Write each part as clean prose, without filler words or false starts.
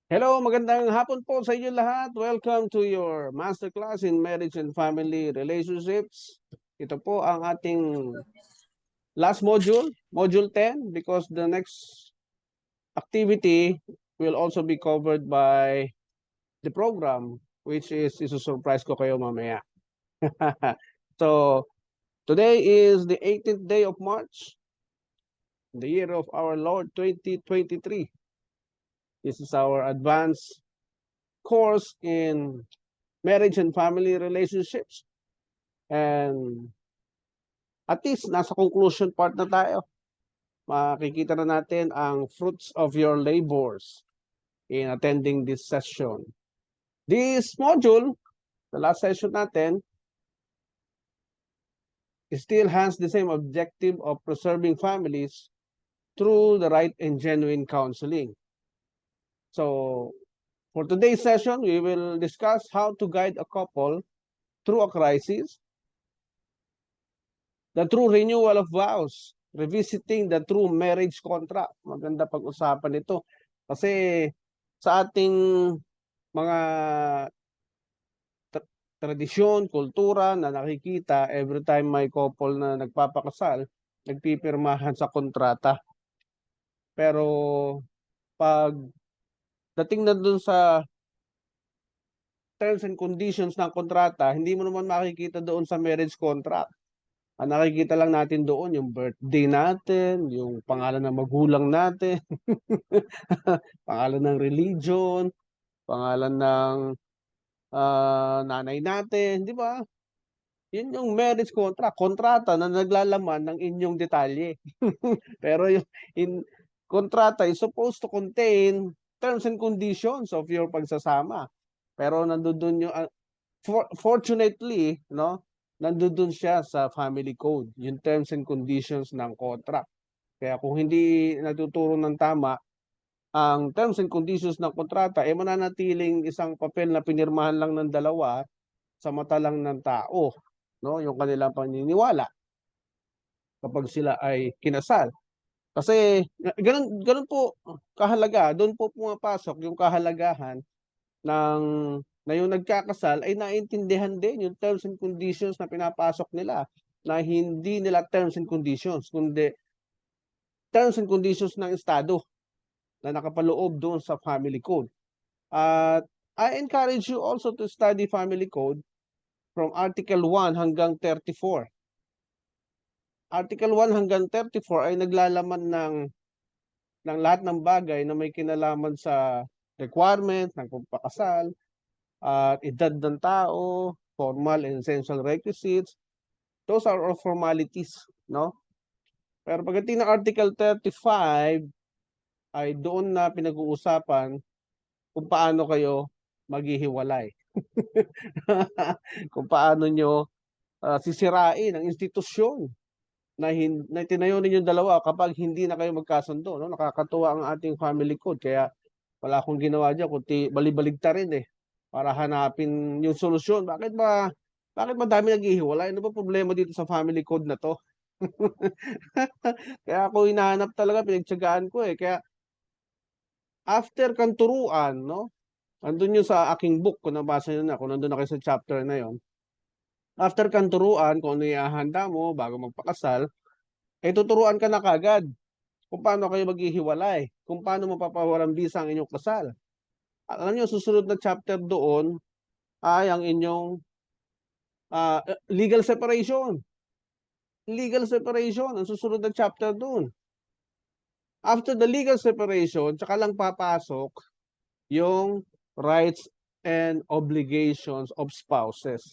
Hello, magandang hapon po sa inyo lahat. Welcome to your masterclass in marriage and family relationships. Ito po ang ating last module, module 10, because the next activity will also be covered by the program, which is isusurprise ko kayo mamaya. So, today is the 18th day of March, the year of our Lord 2023. This is our advanced course in marriage and family relationships. And at least nasa conclusion part na tayo. Makikita na natin ang fruits of your labors in attending this session. This module, the last session natin, still has the same objective of preserving families through the right and genuine counseling. So, for today's session, we will discuss how to guide a couple through a crisis, the true renewal of vows, revisiting the true marriage contract. Maganda pag-usapan ito. Kasi sa ating mga tradisyon, kultura na nakikita, every time may couple na nagpapakasal, nagpipirmahan sa kontrata. Pero pag dating na dun sa terms and conditions ng kontrata, hindi mo naman makikita doon sa marriage contract. Ang nakikita lang natin doon yung birthday natin, yung pangalan ng magulang natin, pangalan ng religion, pangalan ng nanay natin, di ba? Yun yung marriage contract, kontrata na naglalaman ng inyong detalye. Pero yung kontrata is supposed to contain terms and conditions of your pagsasama. Pero nandoon yung fortunately, no, nandoon siya sa family code, yung terms and conditions ng contract. Kaya kung hindi natuturo ng tama ang terms and conditions ng kontrata, mananatiling isang papel na pinirmahan lang ng dalawa sa mata lang ng tao, no, yung kanilang paniniwala kapag sila ay kinasal. Kasi ganun po kahalaga, doon po pumapasok yung kahalagahan ng na yung nagkakasal ay naintindihan din yung terms and conditions na pinapasok nila, na hindi nila terms and conditions kundi terms and conditions ng estado na nakapaloob doon sa family code. At I encourage you also to study family code from Article 1 hanggang 34. Article 1 hanggang 34 ay naglalaman ng lahat ng bagay na may kinalaman sa requirement ng pagpakasal, at edad ng tao, formal and essential requisites. Those are all formalities, no? Pero pagdating ng Article 35 ay doon na pinag-uusapan kung paano kayo maghihiwalay. Kung paano nyo sisirain ang institusyon na tinayo ninyong dalawa kapag hindi na kayo magkasundo. No? Nakakatuwa ang ating family code. Kaya wala akong ginawa dyan, kundi balibaligtarin para hanapin yung solusyon. Bakit ba dami naghihiwalay? Ano ba problema dito sa family code na to? Kaya ako hinahanap talaga, pinagtsagaan ko Kaya after kanturuan, no? Andun yung sa aking book, kung nabasa nyo na, kung nandun na kayo sa chapter na yon. After kanturuan, kung ano ihahanda mo bago magpakasal, tuturuan ka na kagad kung paano kayo maghihiwalay, kung paano mapapawalang bisa ang inyong kasal. Alam nyo, susunod na chapter doon ay ang inyong legal separation. Legal separation, ang susunod na chapter doon. After the legal separation, tsaka lang papasok yung rights and obligations of spouses.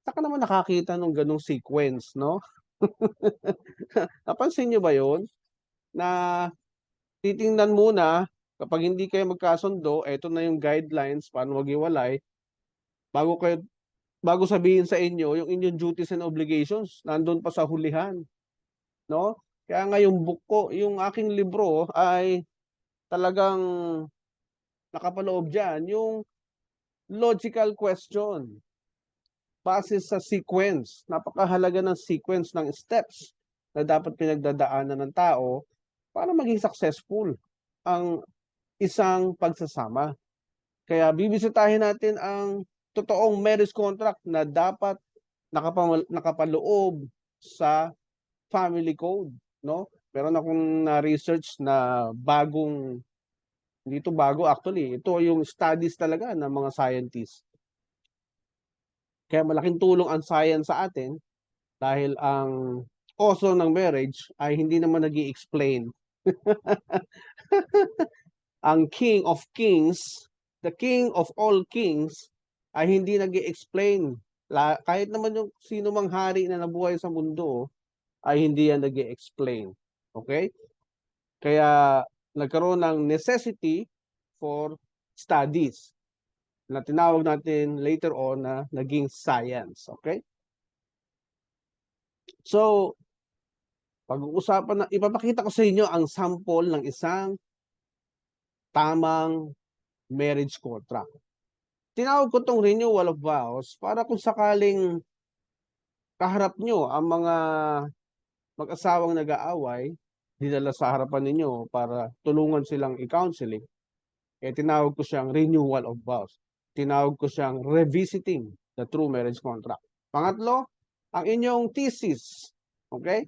Saka naman nakakita ng ganong sequence, no? Napansin nyo ba yun? Na titingnan muna, kapag hindi kayo magkasundo, eto na yung guidelines paano maghiwalay, bago kayo bago sabihin sa inyo yung inyong duties and obligations, nandun pa sa hulihan, no? Kaya nga yung book ko, yung aking libro ay talagang nakapaloob diyan yung logical question base sa sequence. Napakahalaga ng sequence ng steps na dapat pinagdadaanan ng tao para maging successful ang isang pagsasama. Kaya bibisitahin natin ang totoong marriage contract na dapat nakapaloob sa family code, no? Meron akong na-research na hindi ito bago actually, ito yung studies talaga ng mga scientists. Kaya malaking tulong ang science sa atin dahil ang author ng marriage ay hindi naman nag-i-explain. Ang King of Kings, the King of all kings, ay hindi nag-i-explain. Kahit naman yung sino mang hari na nabuhay sa mundo, ay hindi yan nag-i-explain. Okay? Kaya nagkaroon ng necessity for studies na tinawag natin later on na naging science. Okay? So, ipapakita ko sa inyo ang sample ng isang tamang marriage contract. Tinawag ko tong renewal of vows para kung sakaling kaharap nyo ang mga mag-asawang nag-aaway, dinala sa harapan ninyo para tulungan silang i-counseling, tinawag ko siyang renewal of vows. Tinawag ko siyang revisiting the true marriage contract. Pangatlo, ang inyong thesis. Okay?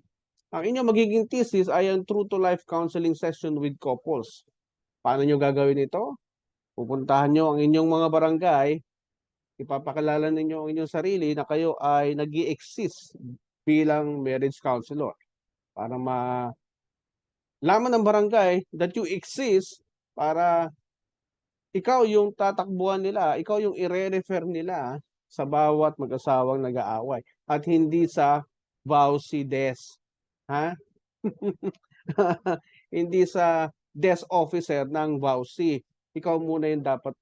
Ang inyong magiging thesis ay ang true to life counseling session with couples. Paano nyo gagawin ito? Pupuntahan nyo ang inyong mga barangay, ipapakilala ninyo ang inyong sarili na kayo ay nag-i-exist bilang marriage counselor para malaman ng barangay that you exist para ikaw yung tatakbuhan nila, ikaw yung i-refer nila sa bawat mag-asawang nag-aaway at hindi sa vowsy des. Ha? Hindi sa desk officer ng vowsy. Ikaw muna yung dapat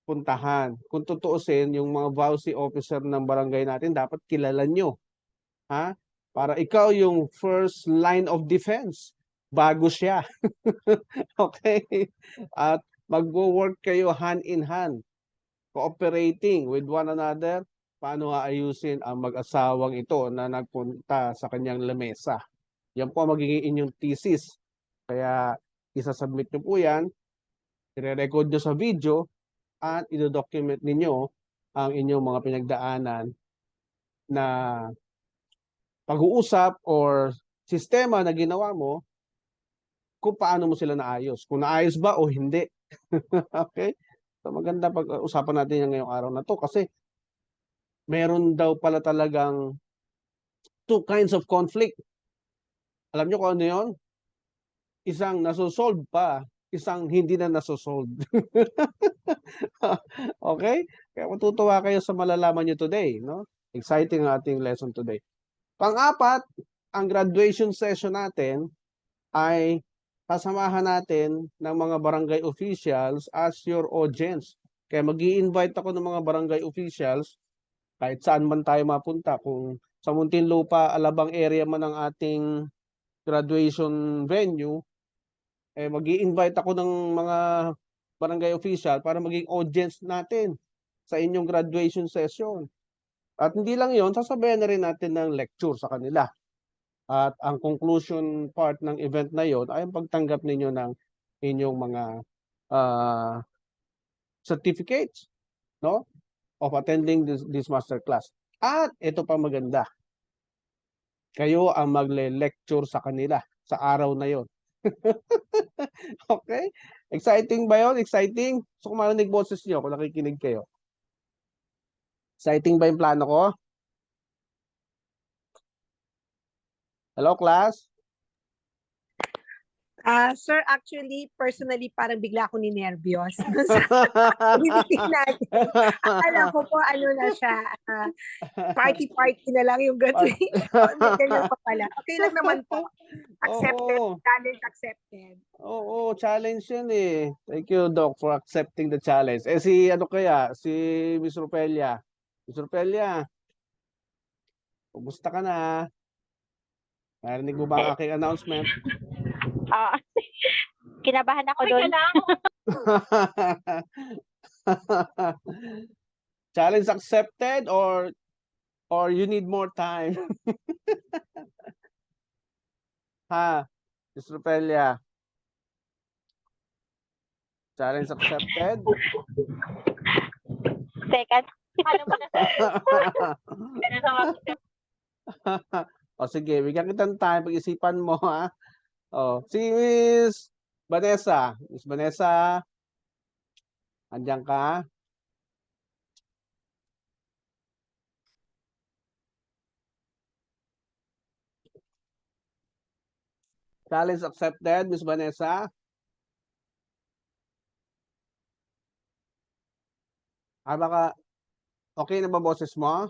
puntahan. Kung tutuusin, yung mga vowsy officer ng barangay natin, dapat kilala nyo. Ha? Para ikaw yung first line of defense bago siya. Okay? At magwo-work kayo hand in hand, cooperating with one another, paano aayusin ang mag-asawang ito na nagpunta sa kanyang lamesa. Yan po ang magiging inyong thesis. Kaya isasubmit nyo po yan, i-record nyo sa video, at i-document ninyo ang inyong mga pinagdaanan na pag-uusap or sistema na ginawa mo kung paano mo sila naayos. Kung naayos ba o hindi. Okay? So maganda pag-usapan natin yan ngayong araw na to kasi meron daw pala talagang two kinds of conflict. Alam nyo kung ano yun? Isang nasosolve pa, isang hindi na nasosolve. Okay? Kaya matutuwa kayo sa malalaman nyo today. No? Exciting ang ating lesson today. Pang-apat, ang graduation session natin ay kasamahan natin ng mga barangay officials as your audience. Kaya mag-i-invite ako ng mga barangay officials kahit saan man tayo mapunta. Kung sa Muntinlupa, Alabang area man ang ating graduation venue, mag-i-invite ako ng mga barangay official para maging audience natin sa inyong graduation session. At hindi lang yon, sasabayan na rin natin ng lecture sa kanila. At ang conclusion part ng event na yon ay ang pagtanggap ninyo ng inyong mga certificates, no, of attending this masterclass. At ito pa maganda, kayo ang magle-lecture sa kanila sa araw na yon. Okay? Exciting ba yon? Exciting? So kung marinig boses nyo, kung nakikinig kayo. Exciting ba yung plano ko? Hello, class? Sir, actually, personally, parang bigla ako ninervyos. Meeting natin. Akala ko po, ano na siya, party-party na lang yung graduation. Ganyan pa pala. Okay lang naman po. Accepted. Oo. Challenge accepted. Oo, challenge yan eh. Thank you, Doc, for accepting the challenge. Si ano kaya? Si Miss Ropelia. Miss Ropelia, kumusta ka na? Narinig mo ba ang aking announcement? Kinabahan ako doon. Challenge accepted or you need more time? Ha, Miss Ropelia. Challenge accepted. Second. Paano ba O sige, bigyan kita ng time, pag-isipan mo ha. O, si Miss Vanessa. Miss Vanessa, andiyan ka? Challenge accepted, Miss Vanessa. Baka okay na ba boses mo?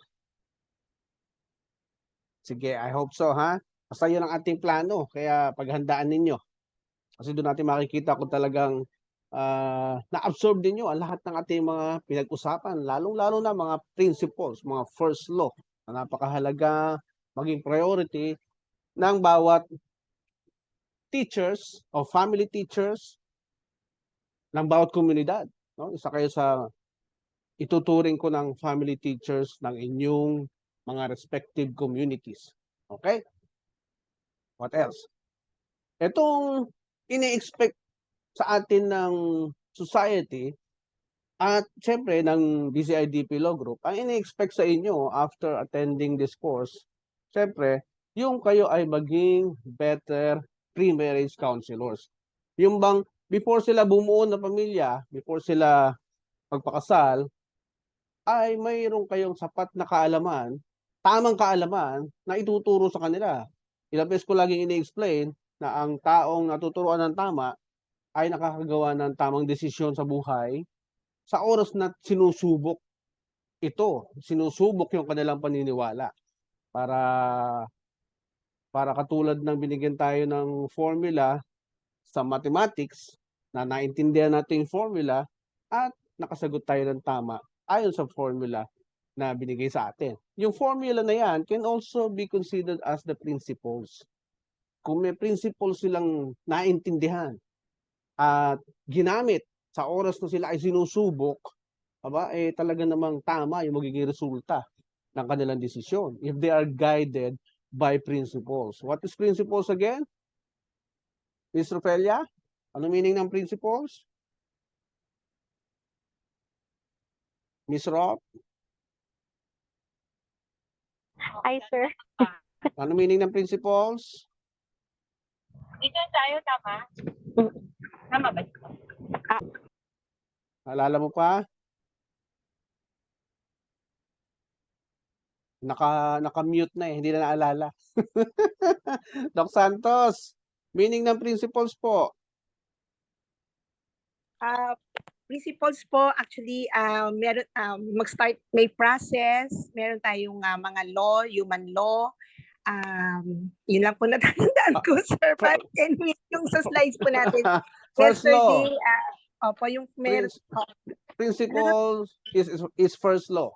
Sige, I hope so ha. Basta yun ang ating plano, kaya paghandaan ninyo. Kasi doon natin makikita kung talagang na-absorb ninyo ang lahat ng ating mga pinag-usapan, lalong-lalo na mga principles, mga first law na napakahalaga maging priority ng bawat teachers o family teachers ng bawat komunidad. No? Isa kayo sa ituturing ko ng family teachers ng inyong mga respective communities. Okay? What else? Itong ini-expect sa atin ng society at syempre ng DCIDP Law Group, ang ini-expect sa inyo after attending this course, syempre, yung kayo ay maging better pre-marriage counselors. Yung bang before sila bumuo ng pamilya, before sila magpakasal, ay mayroon kayong sapat na kaalaman, tamang kaalaman na ituturo sa kanila. Ilang beses ko laging ini-explain na ang taong natuturuan ng tama ay nakakagawa ng tamang desisyon sa buhay sa oras na sinusubok ito, sinusubok yung kanilang paniniwala para katulad ng binigyan tayo ng formula sa mathematics na naintindihan natin yung formula at nakasagot tayo ng tama ayon sa formula na binigay sa atin. Yung formula na yan can also be considered as the principles. Kung may principles silang naintindihan at ginamit sa oras na sila ay sinusubok, talaga namang tama yung magiging resulta ng kanilang desisyon if they are guided by principles. What is principles again? Ms. Rofelia, ano meaning ng principles? Ms. Rob, Hi, sir. ano meaning ng principles? Dito tayo, tama? Tama ba? Naalala mo pa? Naka-mute na hindi na naalala. Doc Santos, meaning ng principles po? Principles po, actually, meron, mag-start, may process, meron tayong mga law, human law. Yun lang po natatandaan ko, sir. But anyway, yung sa slides po natin, First law. yesterday, opo, yung meron, Principles is first law.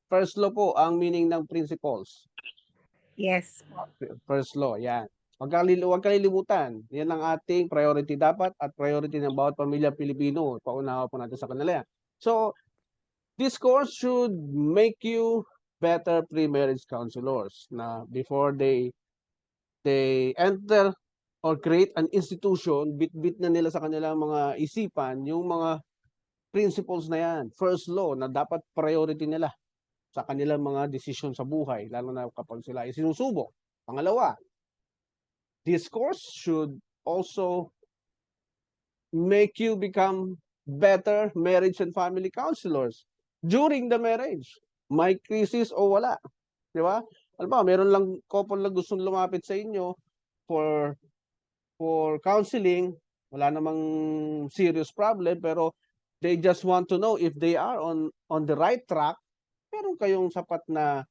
First law po ang meaning ng principles. yes. First law, yan. Huwag kalilimutan. Yan ang ating priority dapat at priority ng bawat pamilya Pilipino. Paunawa po natin sa kanila yan. So, this course should make you better pre-marriage counselors na before they enter or create an institution, bit-bit na nila sa kanilang mga isipan yung mga principles na yan. First law na dapat priority nila sa kanilang mga desisyon sa buhay, lalo na kapag sila ay sinusubok. Pangalawa, this course should also make you become better marriage and family counselors during the marriage. May crisis o wala. Di ba? Alam ba, meron lang couple na gustong lumapit sa inyo for counseling, wala namang serious problem, pero they just want to know if they are on the right track. Meron kayong sapat na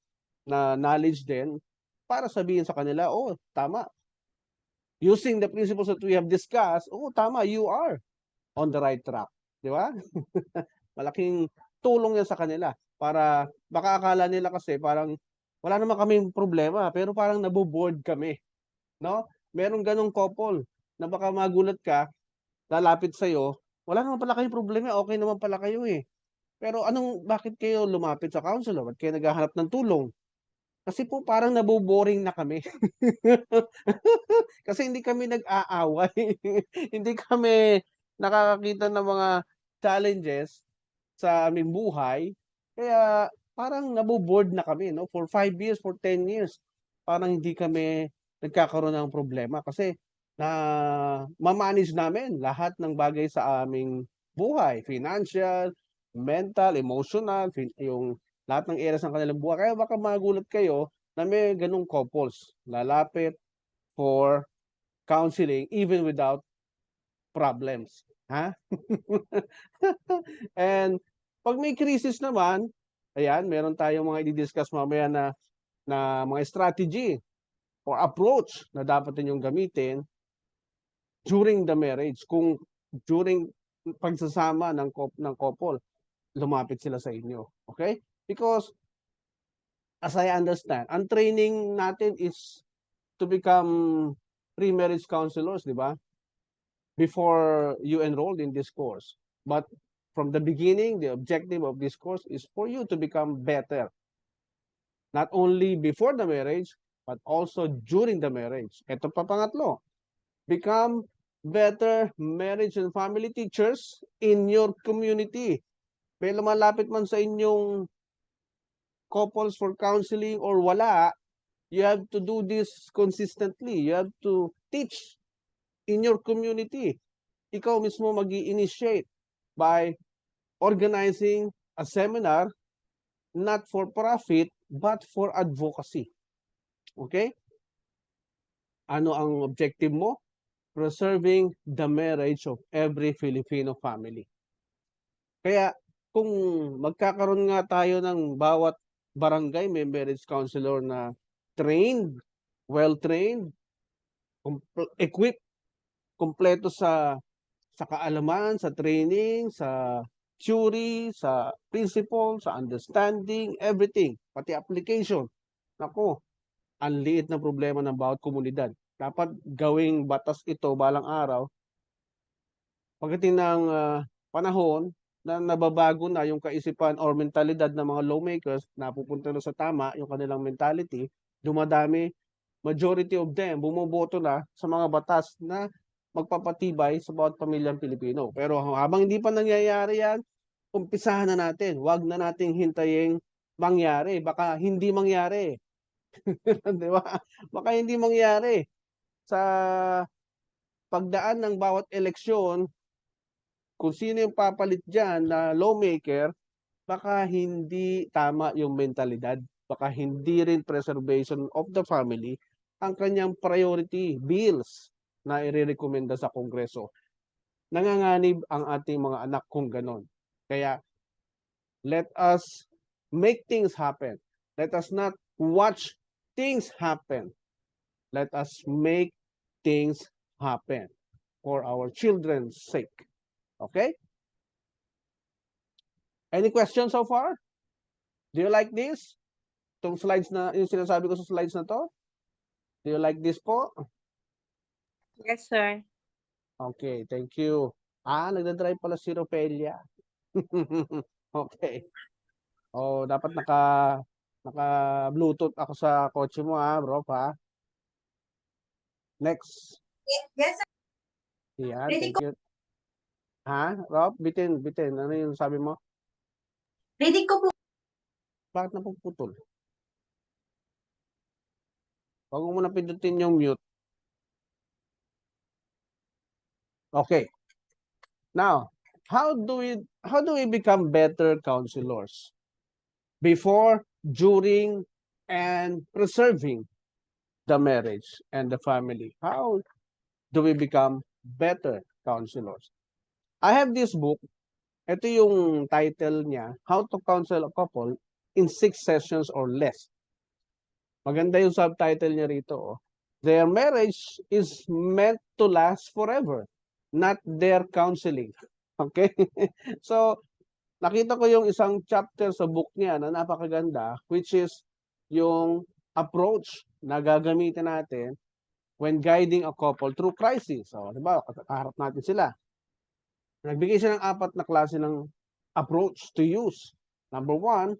knowledge din para sabihin sa kanila, oh, tama. Using the principles that we have discussed, oh, tama, you are on the right track. Di ba? Malaking tulong yan sa kanila para baka akala nila kasi parang wala naman kaming problema pero parang naboboard kami. No? Merong ganong couple na baka magulat ka, lalapit sa'yo, wala naman pala kayong problema, okay naman pala kayo eh. Pero bakit kayo lumapit sa counselor? Bakit kayo naghahanap ng tulong? Kasi po parang naboboring na kami. Kasi hindi kami nag-aaway. Hindi kami nakakakita ng mga challenges sa aming buhay. Kaya parang nabo-bored na kami, no? For 5 years, for 10 years, parang hindi kami nagkakaroon ng problema kasi ma-manage namin lahat ng bagay sa aming buhay, financial, mental, emotional, yung lahat ng areas ng kanilang buhay. Kaya baka magulat kayo na may ganung couples lalapit for counseling even without problems. Ha? And pag may crisis naman, ayan, meron tayong mga i-discuss mamaya na mga strategy or approach na dapat ninyong gamitin during the marriage. Kung during pagsasama ng couple, lumapit sila sa inyo. Okay? Because as I understand, ang training natin is to become pre-marriage counselors, di ba? Before you enrolled in this course. But from the beginning, the objective of this course is for you to become better. Not only before the marriage, but also during the marriage. Ito pa pangatlo, become better marriage and family teachers in your community. May lumalapit man sa inyong couples for counseling or wala, you have to do this consistently. You have to teach in your community. Ikaw mismo mag-i-initiate by organizing a seminar not for profit but for advocacy. Okay? Ano ang objective mo? Preserving the marriage of every Filipino family. Kaya kung magkakaroon nga tayo ng bawat barangay may marriage counselor na trained, well-trained, equipped, kompleto sa kaalaman, sa training, sa theory, sa principle, sa understanding, everything, pati application. Nako, ang liit na problema ng bawat komunidad. Dapat gawing batas ito balang araw. Pagdating ng panahon na nababago na yung kaisipan or mentalidad ng mga lawmakers, napupunta na sa tama yung kanilang mentality, dumadami, majority of them bumoboto na sa mga batas na magpapatibay sa bawat pamilyang Pilipino. Pero habang hindi pa nangyayari yan, umpisahan na natin. Huwag na nating hintayin mangyari. Baka hindi mangyari. Di ba? Baka hindi mangyari. Sa pagdaan ng bawat eleksyon, kung sino yung papalit dyan na lawmaker, baka hindi tama yung mentalidad. Baka hindi rin preservation of the family ang kanyang priority bills na irerekomenda sa Kongreso. Nanganganib ang ating mga anak kung ganon. Kaya, let us make things happen. Let us not watch things happen. Let us make things happen for our children's sake. Okay? Any questions so far? Do you like this? Itong slides na, yung sinasabi ko sa slides na to? Do you like this po? Yes, sir. Okay, thank you. Nagdadrive pala si Ropelia. Okay. Oh, dapat naka Bluetooth ako sa kotse mo bro ha. Next. Yes, sir. Yan, Ready thank you. Rob, bitin. Ano yung sabi mo? Ready ko po. Bakit napuputol? Huwag mo muna pindutin yung mute. Okay. Now, how do we become better counselors? Before, during, and preserving the marriage and the family. How do we become better counselors? I have this book. Ito yung title niya, How to Counsel a Couple in 6 Sessions or Less. Maganda yung subtitle niya rito. Their marriage is meant to last forever, not their counseling. Okay? So, nakita ko yung isang chapter sa book niya na napakaganda, which is yung approach na gagamitin natin when guiding a couple through crisis. So, diba, kaharap natin sila. Nagbigay siya ng 4 na klase ng approach to use. Number 1,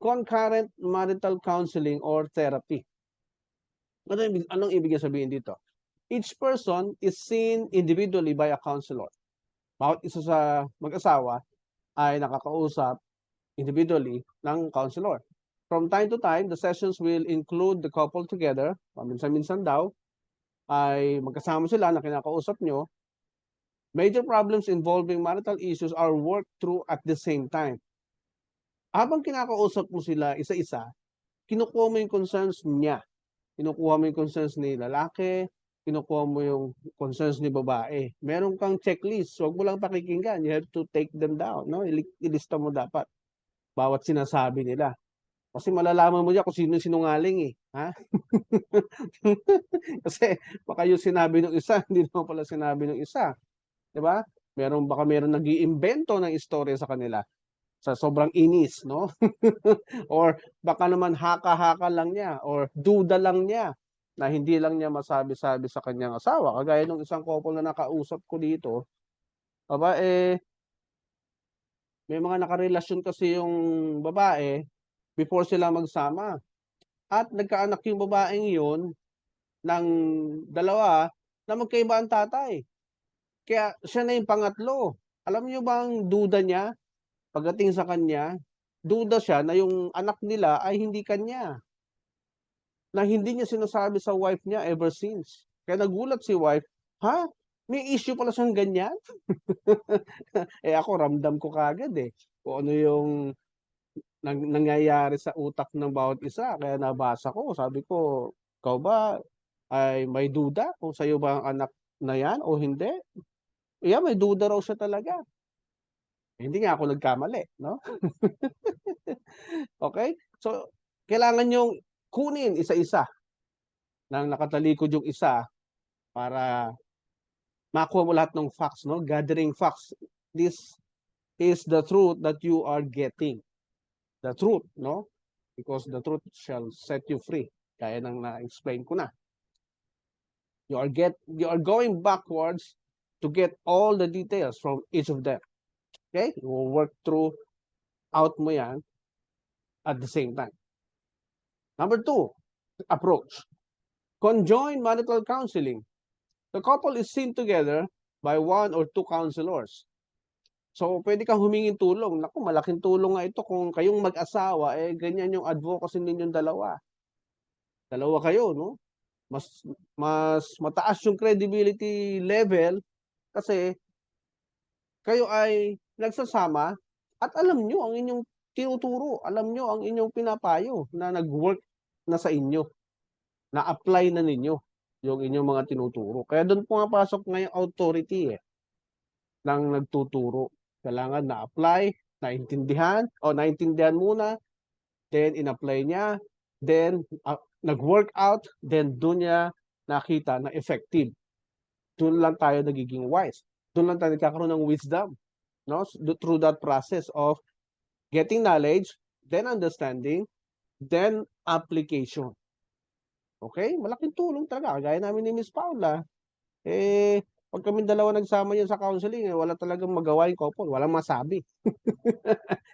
concurrent marital counseling or therapy. Anong ibig sabihin dito? each person is seen individually by a counselor. Bawat isa sa mag-asawa ay nakakausap individually ng counselor. From time to time, the sessions will include the couple together. Paminsan-minsan daw ay magkasama sila na kinakausap nyo. Major problems involving marital issues are worked through at the same time. Habang kinakausap mo sila isa-isa, kinukuha mo yung concerns niya. Kinukuha mo yung concerns ni lalaki, kinukuha mo yung concerns ni babae. Meron kang checklist, huwag mo lang pakikinggan. You have to take them down. No? Ilista mo dapat bawat sinasabi nila. Kasi malalaman mo diyan kung sino sinungaling eh. Ha? Kasi baka yung sinabi ng isa, hindi naman pala sinabi ng isa. 'Di ba? Baka meron nag-iimbento ng istorya sa kanila sa sobrang inis, no? Or baka naman haka-haka lang niya or duda lang niya na hindi lang niya masabi-sabi sa kanyang asawa. Kagaya ng isang couple na nakausap ko dito, aba may mga nakarelasyon kasi yung babae before sila magsama. At nagkaanak yung babaeng yun ng dalawa na magkaiba ang tatay. Kaya siya na yung pangatlo. Alam niyo bang duda niya pagdating sa kanya? Duda siya na yung anak nila ay hindi kanya. Na hindi niya sinasabi sa wife niya ever since. Kaya nagulat si wife, ha? May issue pala siyang ganyan? Ako ramdam ko kagad kung ano yung nangyayari sa utak ng bawat isa. Kaya nabasa ko, sabi ko, ikaw ba ay may duda kung sa'yo ba ang anak na yan o hindi? Yeah, may duda raw siya talaga. Hindi nga ako nagkamali, no? Okay? So, kailangan nyong kunin isa-isa nang nakatalikod yung isa para makuha mo lahat ng facts, no? Gathering facts. This is the truth that you are getting. The truth, no? Because the truth shall set you free. Kaya nang na-explain ko na. You are going backwards to get all the details from each of them. Okay? You will work through out mo yan at the same time. Number 2, approach. Conjoined marital counseling. The couple is seen together by 1 or 2 counselors. So, pwede kang humingin tulong. Naku, malaking tulong nga ito kung kayong mag-asawa, ganyan yung advocacy ninyong dalawa. Dalawa kayo, no? Mas mataas yung credibility level kasi kayo ay nagsasama at alam nyo ang inyong tinuturo, alam nyo ang inyong pinapayo na nag-work na sa inyo, na-apply na ninyo yung inyong mga tinuturo. Kaya doon pumapasok ngayong authority ng nagtuturo. Kailangan na-apply, naintindihan muna, then in-apply niya, then nag-work out, then doon niya nakita na effective. Doon lang tayo nagiging wise. Doon lang tayo nagkakaroon ng wisdom, no? Through that process of getting knowledge, then understanding, then application. Okay? Malaking tulong talaga. Gaya namin ni Miss Paula. Pag kami dalawa nagsama yun sa counseling, wala talagang magawa yung couple. Walang masabi.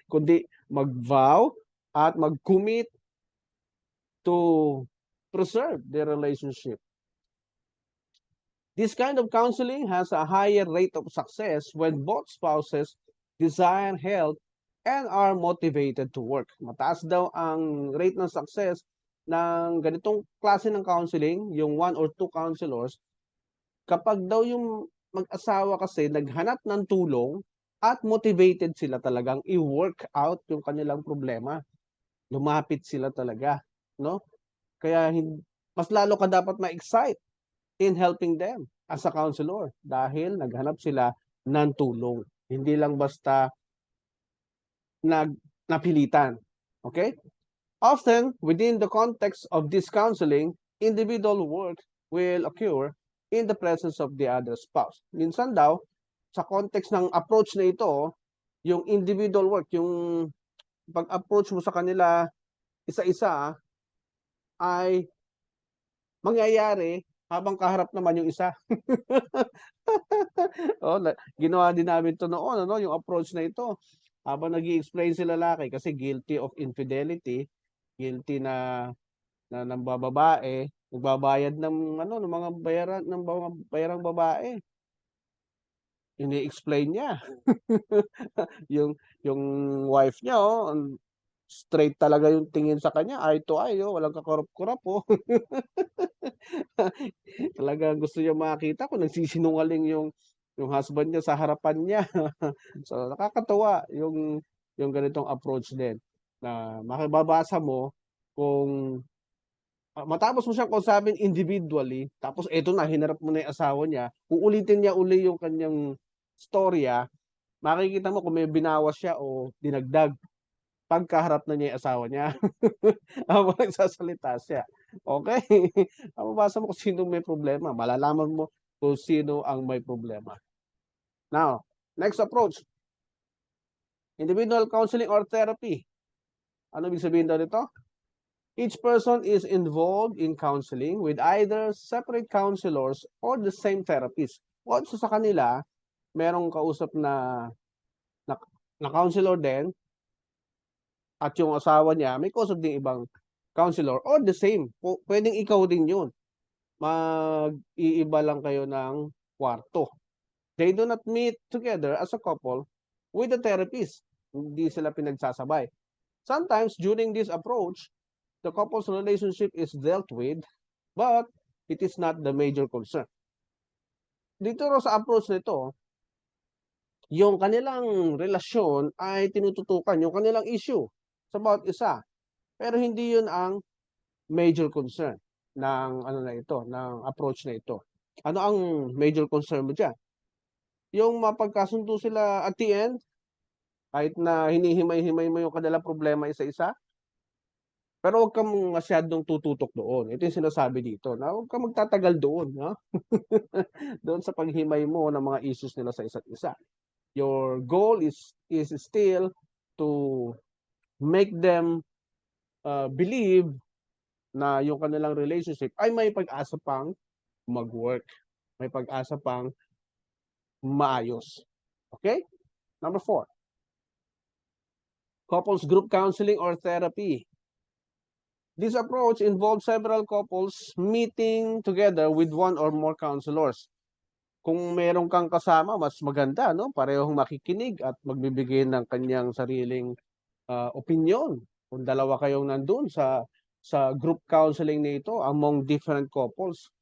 Kundi mag-vow at mag-commit to preserve their relationship. This kind of counseling has a higher rate of success when both spouses desire help and are motivated to work. Mataas daw ang rate ng success ng ganitong klase ng counseling, yung 1 or 2 counselors, kapag daw yung mag-asawa kasi naghanap ng tulong at motivated sila talagang i-work out yung kanilang problema. Lumapit sila talaga, no? Kaya mas lalo ka dapat ma-excite in helping them as a counselor dahil naghanap sila ng tulong. Hindi lang basta napilitan. Okay? Often, within the context of this counseling, individual work will occur in the presence of the other spouse. Minsan daw, sa context ng approach na ito, yung individual work, yung pag-approach mo sa kanila isa-isa ay mangyayari habang kaharap naman yung isa. Ginawa din namin ito noon, yung approach na ito. Habang nag-i-explain si lalaki kasi guilty of infidelity, guilty na ng babae, Nagbabayad ng ano, ng mga bayarang babae. Ini-explain niya. Yung wife niya, straight talaga yung tingin sa kanya, eye to eye, walang kakurap-kurap, Talagang gusto niya makita kung nagsisinungaling yung husband niya sa harapan niya. So, nakakatuwa yung ganitong approach din na makibabasa mo kung matapos mo siyang kausapin individually, tapos eto na, hinarap mo na yung asawa niya, uulitin niya uli yung kanyang storya, makikita mo kung may binawas siya o dinagdag pagkaharap na niya yung asawa niya. Habang nagsasalita siya. Okay? Mababasa mo kung sino may problema. Malalaman mo kung sino ang may problema. Now, next approach. Individual counseling or therapy. Ano ibig sabihin daw nito? Each person is involved in counseling with either separate counselors or the same therapist. O so sa kanila, merong kausap na counselor din at yung asawa niya may kausap din ibang counselor or the same. Pwedeng ikaw din yun. Mag-iiba lang kayo ng kwarto. They do not meet together as a couple with a therapist. Hindi sila pinagsasabay. Sometimes during this approach, the couple's relationship is dealt with, but it is not the major concern. Dito ro sa approach nito, yung kanilang relasyon ay tinututukan, yung kanilang issue sa bawat isa. Pero hindi yun ang major concern ng ano na ito, ng approach na ito. Ano ang major concern mo diyan? Yung mapagkasundo sila at the end, kahit na hinihimay-himay mo yung kanilang problema isa-isa, pero huwag kang masyadong tututok doon. Ito yung sinasabi dito, na huwag kang magtatagal doon, no? Doon sa paghimay mo ng mga issues nila sa isa't isa. Your goal is still to make them believe na yung kanilang relationship ay may pag-asa pang mag-work. May pag-asa pang maayos. Okay? Number 4. Couples group counseling or therapy. This approach involves several couples meeting together with one or more counselors. Kung meron kang kasama, mas maganda, no? Parehong makikinig at magbibigay ng kanyang sariling opinion. Kung dalawa kayong nandun sa group counseling nito among different couples.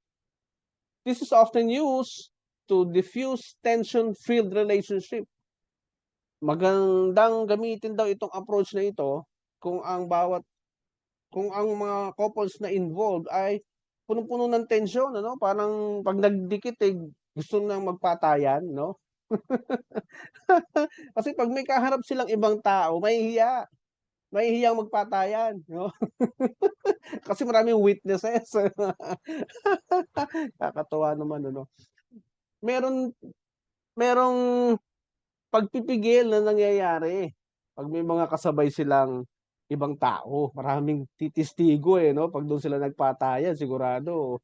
This is often used to diffuse tension-filled relationship. Magandang gamitin daw itong approach na ito kung ang mga couples na involved ay punong-puno ng tensyon, ano? Parang pag nagdikit gusto nang magpatayan, no? Kasi pag may kaharap silang ibang tao, mahihiyang magpatayan, no? Kasi maraming witnesses. Kakatuwa naman, ano? Merong pagpipigil na nangyayari pag may mga kasabay silang ibang tao. Maraming titistigo, no? Pag doon sila nagpatayan, sigurado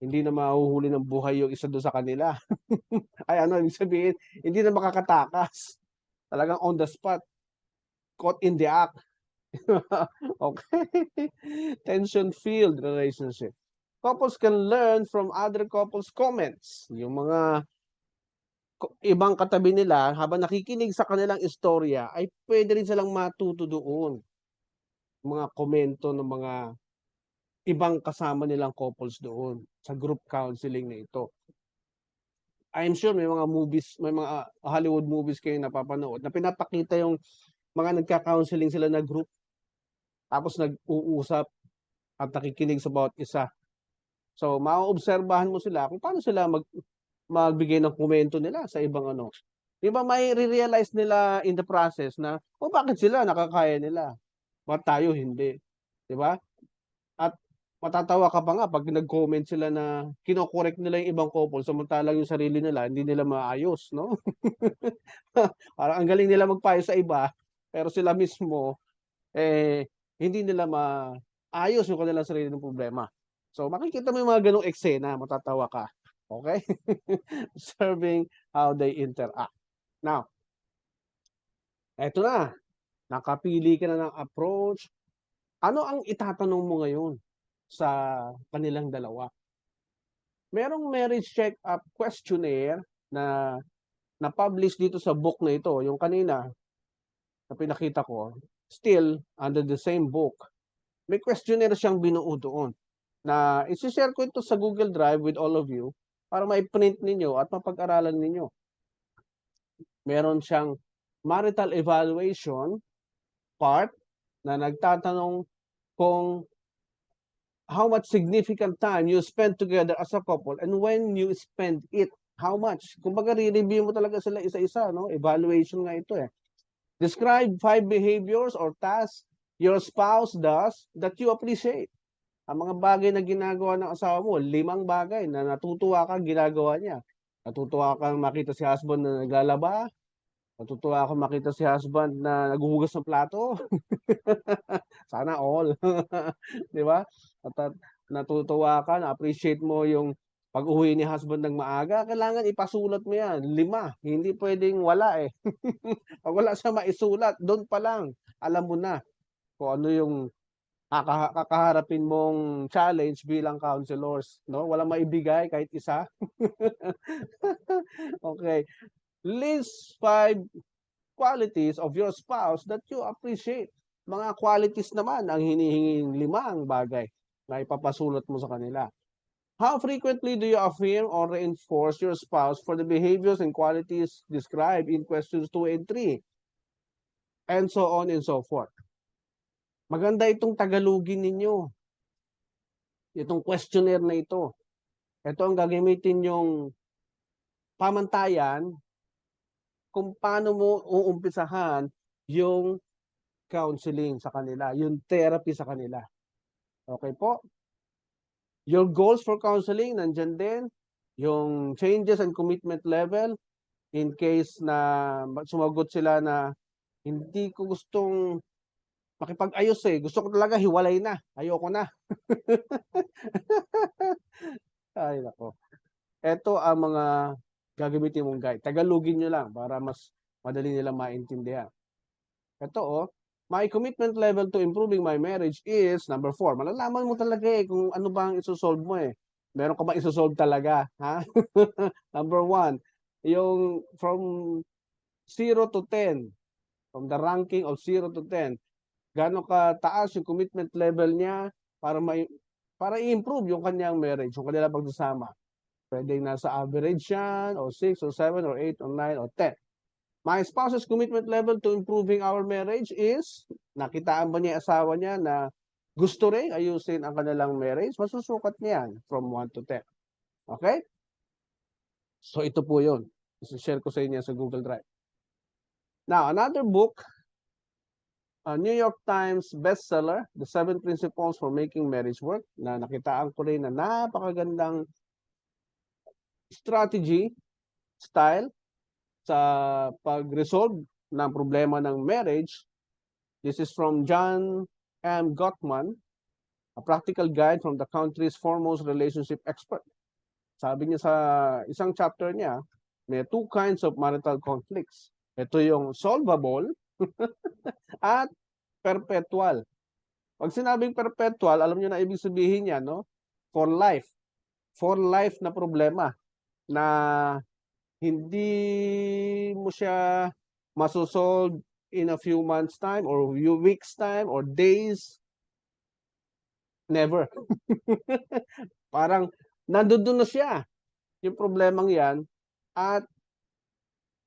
hindi na mahuhuli ng buhay yung isa doon sa kanila. Ay ano, ibig sabihin, hindi na makakatakas. Talagang on the spot, caught in the act. Okay? Tension-filled relationship. Couples can learn from other couples' comments. Yung mga ibang katabi nila, habang nakikinig sa kanilang istorya, ay pwede rin silang matuto doon. Mga komento ng mga ibang kasama nilang couples doon sa group counseling na ito. I'm sure may mga movies, may mga Hollywood movies kayo napapanood na pinapakita yung mga nagka-counseling sila na group tapos nag-uusap at nakikinig sa bawat isa. So, maoobserbahan mo sila kung paano sila magbigay ng komento nila sa ibang ano. Di ba may realize nila in the process na, bakit sila nakakaya nila? Ba't tayo hindi? Di ba? At matatawa ka pa nga pag nag-comment sila na kino-correct nila yung ibang couple samantalang yung sarili nila hindi nila maayos, no? Parang ang galing nila magpayo sa iba, pero sila mismo hindi nila maayos yung kanilang sariling problema. So makikita mo yung mga ganong eksena, matatawa ka. Okay? Observing how they interact. Now, eto na. Nakapili ka na ng approach. Ano ang itatanong mo ngayon? sa kanilang dalawa. Merong marriage check-up questionnaire na na-publish dito sa book na ito, yung kanina na pinakita ko, still under the same book. May questionnaire siyang binuo doon na isi-share ko ito sa Google Drive with all of you para ma-print ninyo at mapag-aralan ninyo. Meron siyang marital evaluation part na nagtatanong kung how much significant time you spend together as a couple and when you spend it, how much. Kumbaga, re-review mo talaga sila isa-isa, no? Evaluation nga ito eh. Describe 5 behaviors or tasks your spouse does that you appreciate. Ang mga bagay na ginagawa ng asawa mo, 5 bagay na natutuwa ka ginagawa niya. Natutuwa kang makita si husband na naglalaba. Natutuwa akong makita si husband na naghuhugas ng plato. Sana all. Di ba? At natutuwa ka, na-appreciate mo yung pag-uwi ni husband ng maaga, kailangan ipasulat mo yan. 5. Hindi pwedeng wala eh. Pag wala siya maisulat, doon pa lang, alam mo na kung ano yung kakaharapin mong challenge bilang counselors. No? Walang maibigay kahit isa. Okay. List 5 qualities of your spouse that you appreciate. Mga qualities naman ang hinihinging 5 bagay na ipapasulat mo sa kanila. How frequently do you affirm or reinforce your spouse for the behaviors and qualities described in questions 2 and 3? And so on and so forth. Maganda itong Tagalogin ninyo. Itong questionnaire na ito. Ito ang gagamitin yung pamantayan kung paano mo uumpisahan yung counseling sa kanila, yung therapy sa kanila. Okay po? Your goals for counseling, nandyan din. Yung changes and commitment level, in case na sumagot sila na hindi ko gustong makipag-ayos eh. Gusto ko talaga hiwalay na. Ayoko na. Ay, nako. Ito ang mga gagamitin mong guide. Tagalogin nyo lang para mas madali nila maintindihan. Ito my commitment level to improving my marriage is number 4. Malalaman mo talaga eh kung ano bang isosolve mo eh. Meron ka ba isosolve talaga? Ha? Number 1, yung from 0 to 10, from the ranking of 0 to 10, gaano ka taas yung commitment level niya para i-improve yung kanyang marriage, yung kanilang pagsasama. Pwedeng nasa average yan, o 6, or 7, or 8, or 9, or 10. My spouse's commitment level to improving our marriage is, nakitaan ba niya asawa niya na gusto rin ayusin ang kanilang marriage? Masusukat niyan from 1 to 10. Okay? So ito po yun. I-share ko sa inyo sa Google Drive. Now, another book, a New York Times bestseller, The 7 Principles for Making Marriage Work, na nakitaan ko rin na napakagandang strategy, style, sa pag-resolve ng problema ng marriage. This is from John M. Gottman, a practical guide from the country's foremost relationship expert. Sabi niya sa isang chapter niya, may 2 kinds of marital conflicts. Ito yung solvable at perpetual. Pag sinabing perpetual, alam niyo na ibig sabihin niya, no? For life. For life na problema na hindi mo siya masosolve in a few months time or few weeks time or days. Never. Parang nandoon na siya yung problemang yan at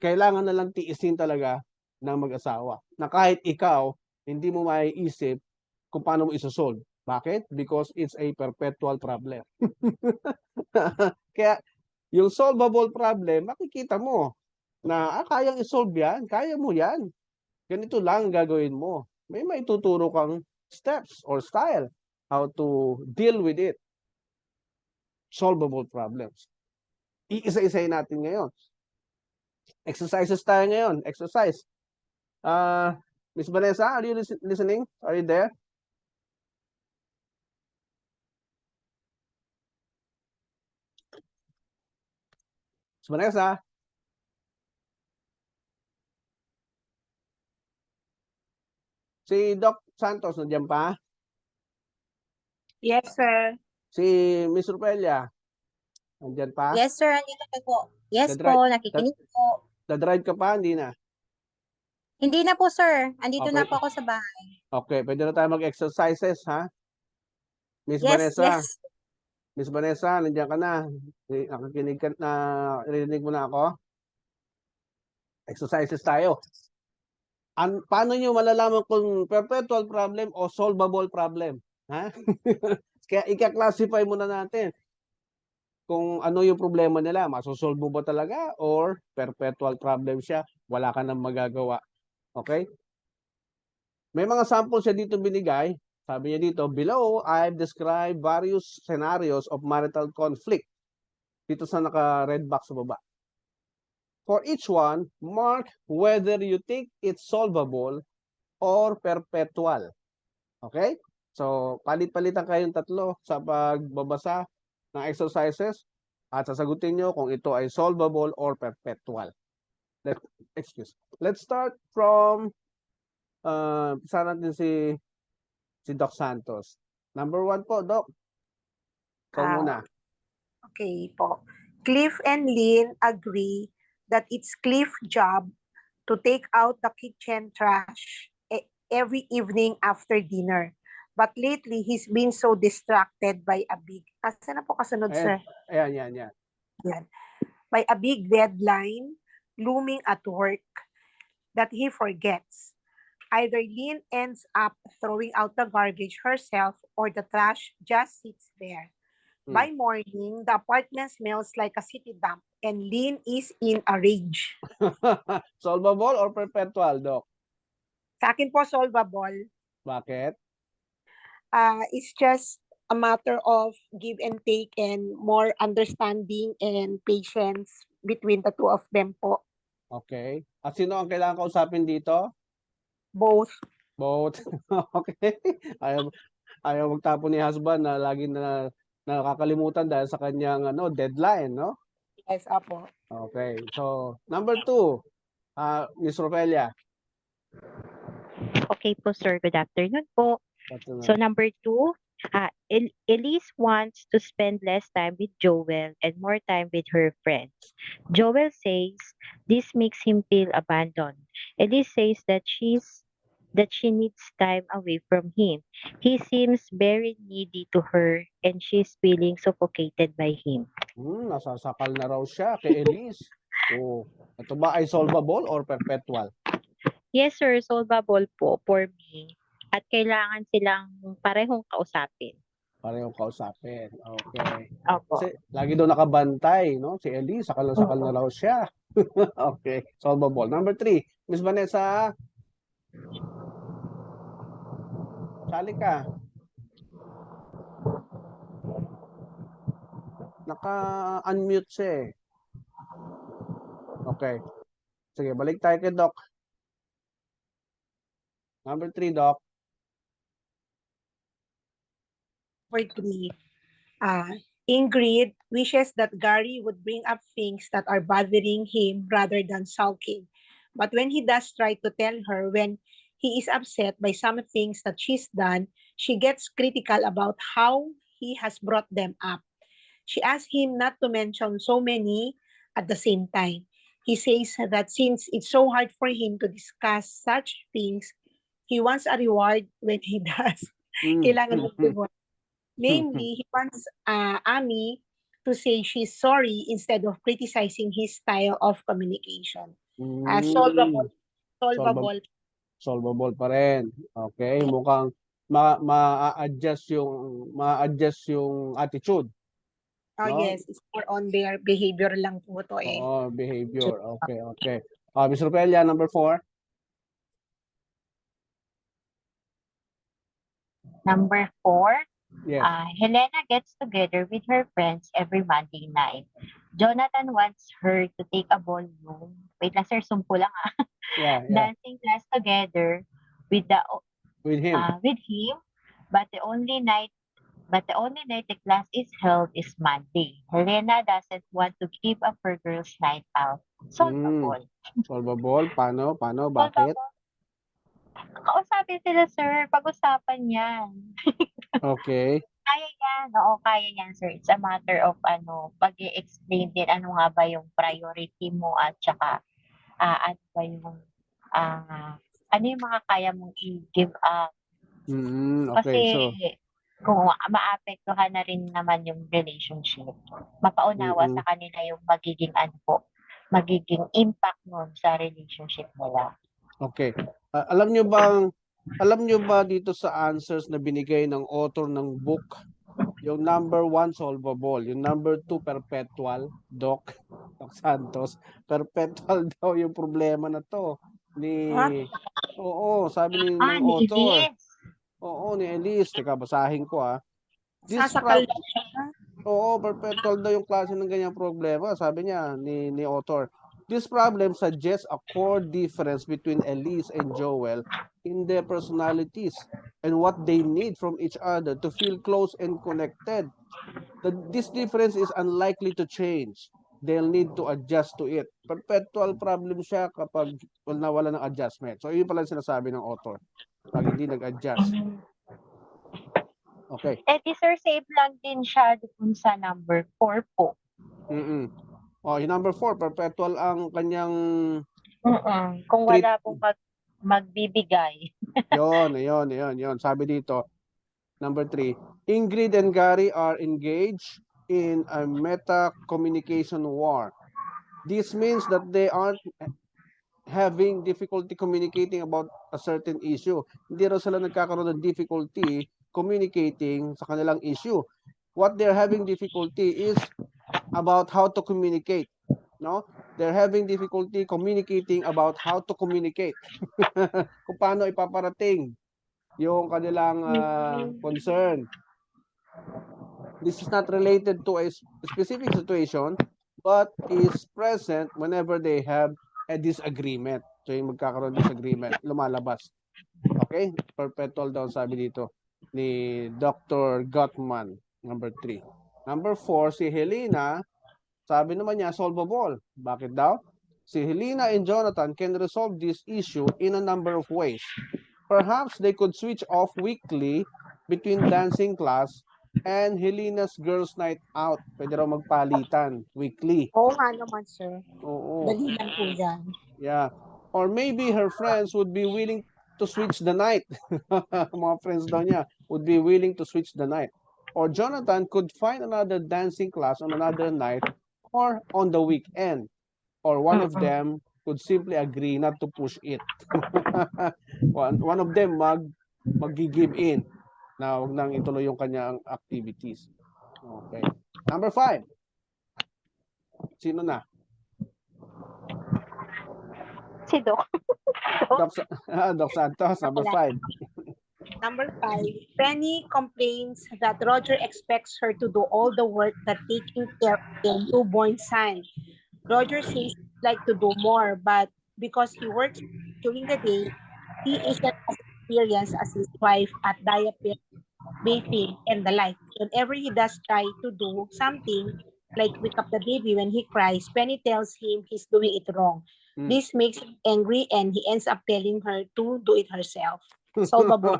kailangan na lang tiisin talaga ng mag-asawa na kahit ikaw hindi mo maiisip kung paano mo isosolve. Bakit? Because it's a perpetual problem. Kaya yung solvable problem, makikita mo na kayang isolve yan, kaya mo yan. Ganito lang gagawin mo. May maituturo kang steps or style how to deal with it. Solvable problems. Iisa-isayin natin ngayon. Exercises tayo ngayon. Exercise. Miss Vanessa, are you listening? Are you there? Miss Vanessa? Si Doc Santos, nandiyan pa? Yes, sir. Si Miss Rupelia, andyan pa? Yes, sir. Andito na po. Yes Dadrive, po, nakikinig po. dadrive ka pa? Hindi na. Hindi na po, sir. Andito na Okay. po ako sa bahay. Okay, pwede na tayo mag-exercises, ha? Miss Yes, Vanessa, yes. Miss Vanessa, nandiyan ka na. Nakikinig ka na, narinig mo na ako? Exercises tayo. Paano nyo malalaman kung perpetual problem o solvable problem? Ha? Kaya ika-classify muna natin kung ano yung problema nila. Masosolve mo ba talaga or perpetual problem siya? Wala ka nang magagawa. Okay? May mga samples siya dito binigay. Sabi niya dito, below, I've described various scenarios of marital conflict. Dito sa naka-red box sa baba. For each one, mark whether you think it's solvable or perpetual. Okay? So, palit-palitan kayong tatlo sa pagbabasa ng exercises at sasagutin nyo kung ito ay solvable or perpetual. Let's start from isa natin si Doc Santos. Number 1 po, Doc. Ikaw muna. Okay po. Cliff and Lynn agree that it's Cliff's job to take out the kitchen trash every evening after dinner. But lately, he's been so distracted by a big... Asa na po kasunod, sir? Ayan. Yan. By a big deadline looming at work that he forgets. Either Lynn ends up throwing out the garbage herself or the trash just sits there. By morning, the apartment smells like a city dump and Lynn is in a rage. Solvable or perpetual, Doc? Sa akin po, solvable. Bakit? It's just a matter of give and take and more understanding and patience between the two of them po. Okay. At sino ang kailangan kausapin dito? Both. Both. Okay. Ayaw magtapon ni husband na lagi na nakakalimutan dahil sa kanyang deadline, no? Yes, apo. Okay. So, number 2, Miss Ropelia. Okay po, sir. Good afternoon po. So, number 2, Elise wants to spend less time with Joel and more time with her friends. Joel says this makes him feel abandoned. Elise says that she needs time away from him. He seems very needy to her and she's feeling suffocated by him. Nasasakal na raw siya kay Elise. Oh, ito ba ay solvable or perpetual? Yes, sir. Solvable po for me. At kailangan silang parehong kausapin. Parehong kausapin. Okay. Opo. Kasi lagi daw nakabantay, no? Si Elise, sakal na raw siya. Okay. Solvable. Number 3, Miss Vanessa. Sali ka. Naka-unmute siya eh. Okay. Sige, balik tayo kay Doc. Number 3, Doc. Number 3. Ingrid wishes that Gary would bring up things that are bothering him rather than sulking. But when he does try to tell her when he is upset by some things that she's done, she gets critical about how he has brought them up. She asks him not to mention so many at the same time. He says that since it's so hard for him to discuss such things, he wants a reward when he does. Kailangan ng reward. Namely, he wants Amy to say she's sorry instead of criticizing his style of communication. Solvable. Solvable pa rin. Okay, mukhang ma-adjust yung attitude. Oh, no? Yes, it's more on their behavior lang po to eh. Oo, behavior. Okay. Miss Ropelia, number 4. Number 4, Yes. Helena gets together with her friends every Monday night. Jonathan wants her to take a ballroom. Wait lang, sir, sumpo lang Yeah. dancing class together with With him. but the only night the class is held is Monday. Helena doesn't want to give up her girls' night out. Solvable. Solvable? Paano? Bakit? Kausapin sila, sir. Pag-usapan yan. Okay. Kaya yan, oo, kaya yan, sir. It's a matter of pag explain din ano nga ba yung priority mo at saka ano ba yung ano yung mga kaya mong i-give up. Kasi Okay, so, kung maapektuhan na rin naman yung relationship, mapaunawa mm, sa kanila yung magiging impact nun sa relationship nila. okay. Alam nyo ba dito sa answers na binigay ng author ng book, yung number 1, solvable. Yung number 2, perpetual, Doc Santos. Perpetual daw yung problema na to. What? Oo, sabi ng Ni author. Elise. Oo, ni Elise. Teka, basahin ko This Sasakal prob lang siya. Oo, perpetual daw yung klase ng ganyang problema, sabi niya ni author. This problem suggests a core difference between Elise and Joel in their personalities and what they need from each other to feel close and connected. This difference is unlikely to change. They'll need to adjust to it. Perpetual problem siya kapag nawala ng adjustment. So, yun pala yung sinasabi ng author. Pag hindi nag-adjust. Okay. Di sir, safe lang din siya dun sa number 4 po. Yung number 4, perpetual ang kanyang Kung treat. wala pong magbibigay. Yun. Sabi dito, number 3, Ingrid and Gary are engaged in a meta-communication war. This means that they aren't having difficulty communicating about a certain issue. Hindi raw sila nagkakaroon ng difficulty communicating sa kanilang issue. What they're having difficulty is about how to communicate. No? They're having difficulty communicating about how to communicate. Kung paano ipaparating yung kanilang concern. This is not related to a specific situation, but is present whenever they have a disagreement. So yung magkakaroon ng disagreement, lumalabas. Okay? Perpetual daw sabi dito ni Dr. Gottman, number 3. Number 4, si Helena, sabi naman niya, solvable. Bakit daw? Si Helena and Jonathan can resolve this issue in a number of ways. Perhaps they could switch off weekly between dancing class and Helena's girls' night out. Pwede raw magpalitan weekly. Oo nga naman, sir. Oo. Dali lang po yan. Yeah. Or maybe her friends would be willing to switch the night. Mga friends daw niya would be willing to switch the night. Or Jonathan could find another dancing class on another night or on the weekend. Or one of them could simply agree not to push it. one of them mag-give in na wag nang ituloy yung kanyang activities. Okay. Number 5. Sino na? Si Doc. Doc Santos, number 5. Number 5, Penny complains that Roger expects her to do all the work that taking care of their newborn son. Roger says he'd like to do more, but because he works during the day, he isn't as experienced as his wife at diaper, bathing, and the like. Whenever he does try to do something, like wake up the baby when he cries, Penny tells him he's doing it wrong. This makes him angry and he ends up telling her to do it herself. Solvable.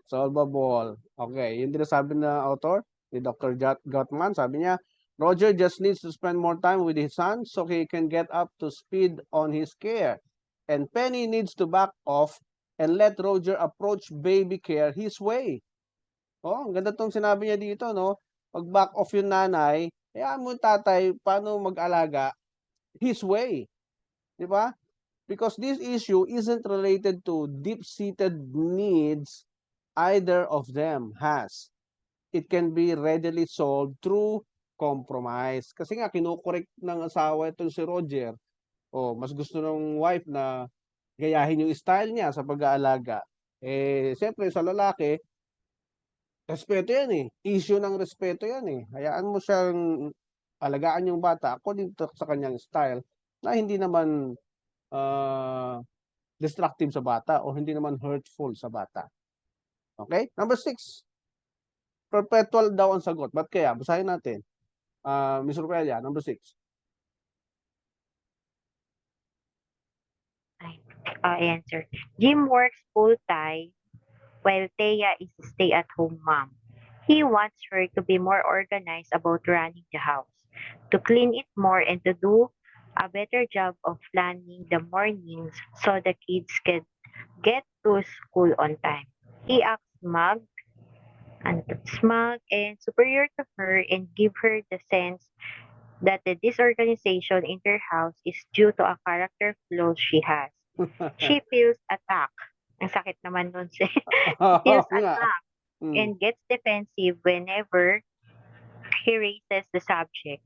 Solvable. Okay, yun din sabi na author ni Dr. Gottman. Sabi niya, Roger just needs to spend more time with his son so he can get up to speed on his care. And Penny needs to back off and let Roger approach baby care his way. Ang ganda tong sinabi niya dito, no? Pag back off yung nanay, hayaan mo yung tatay paano mag-alaga his way. Di ba? Because this issue isn't related to deep-seated needs either of them has. It can be readily solved through compromise. Kasi nga, kinukorek ng asawa itong si Roger. Mas gusto ng wife na gayahin yung style niya sa pag-aalaga. Siyempre sa lalaki, respeto yan Issue ng respeto yan Hayaan mo siyang alagaan yung bata according to sa kanyang style na hindi naman destructive sa bata o hindi naman hurtful sa bata. Okay? Number 6. Perpetual daw ang sagot. Ba't kaya? Basahin natin. Ms. Rupelia, number 6. Answer. Jim works full-time while Thea is a stay-at-home mom. He wants her to be more organized about running the house, to clean it more and to do a better job of planning the mornings so the kids can get to school on time. He acts smug and superior to her and give her the sense that the disorganization in their house is due to a character flaw she has. She feels attacked. Ang sakit naman nun siya. Oo Feels nga. attacked Mm. and gets defensive whenever he raises the subject.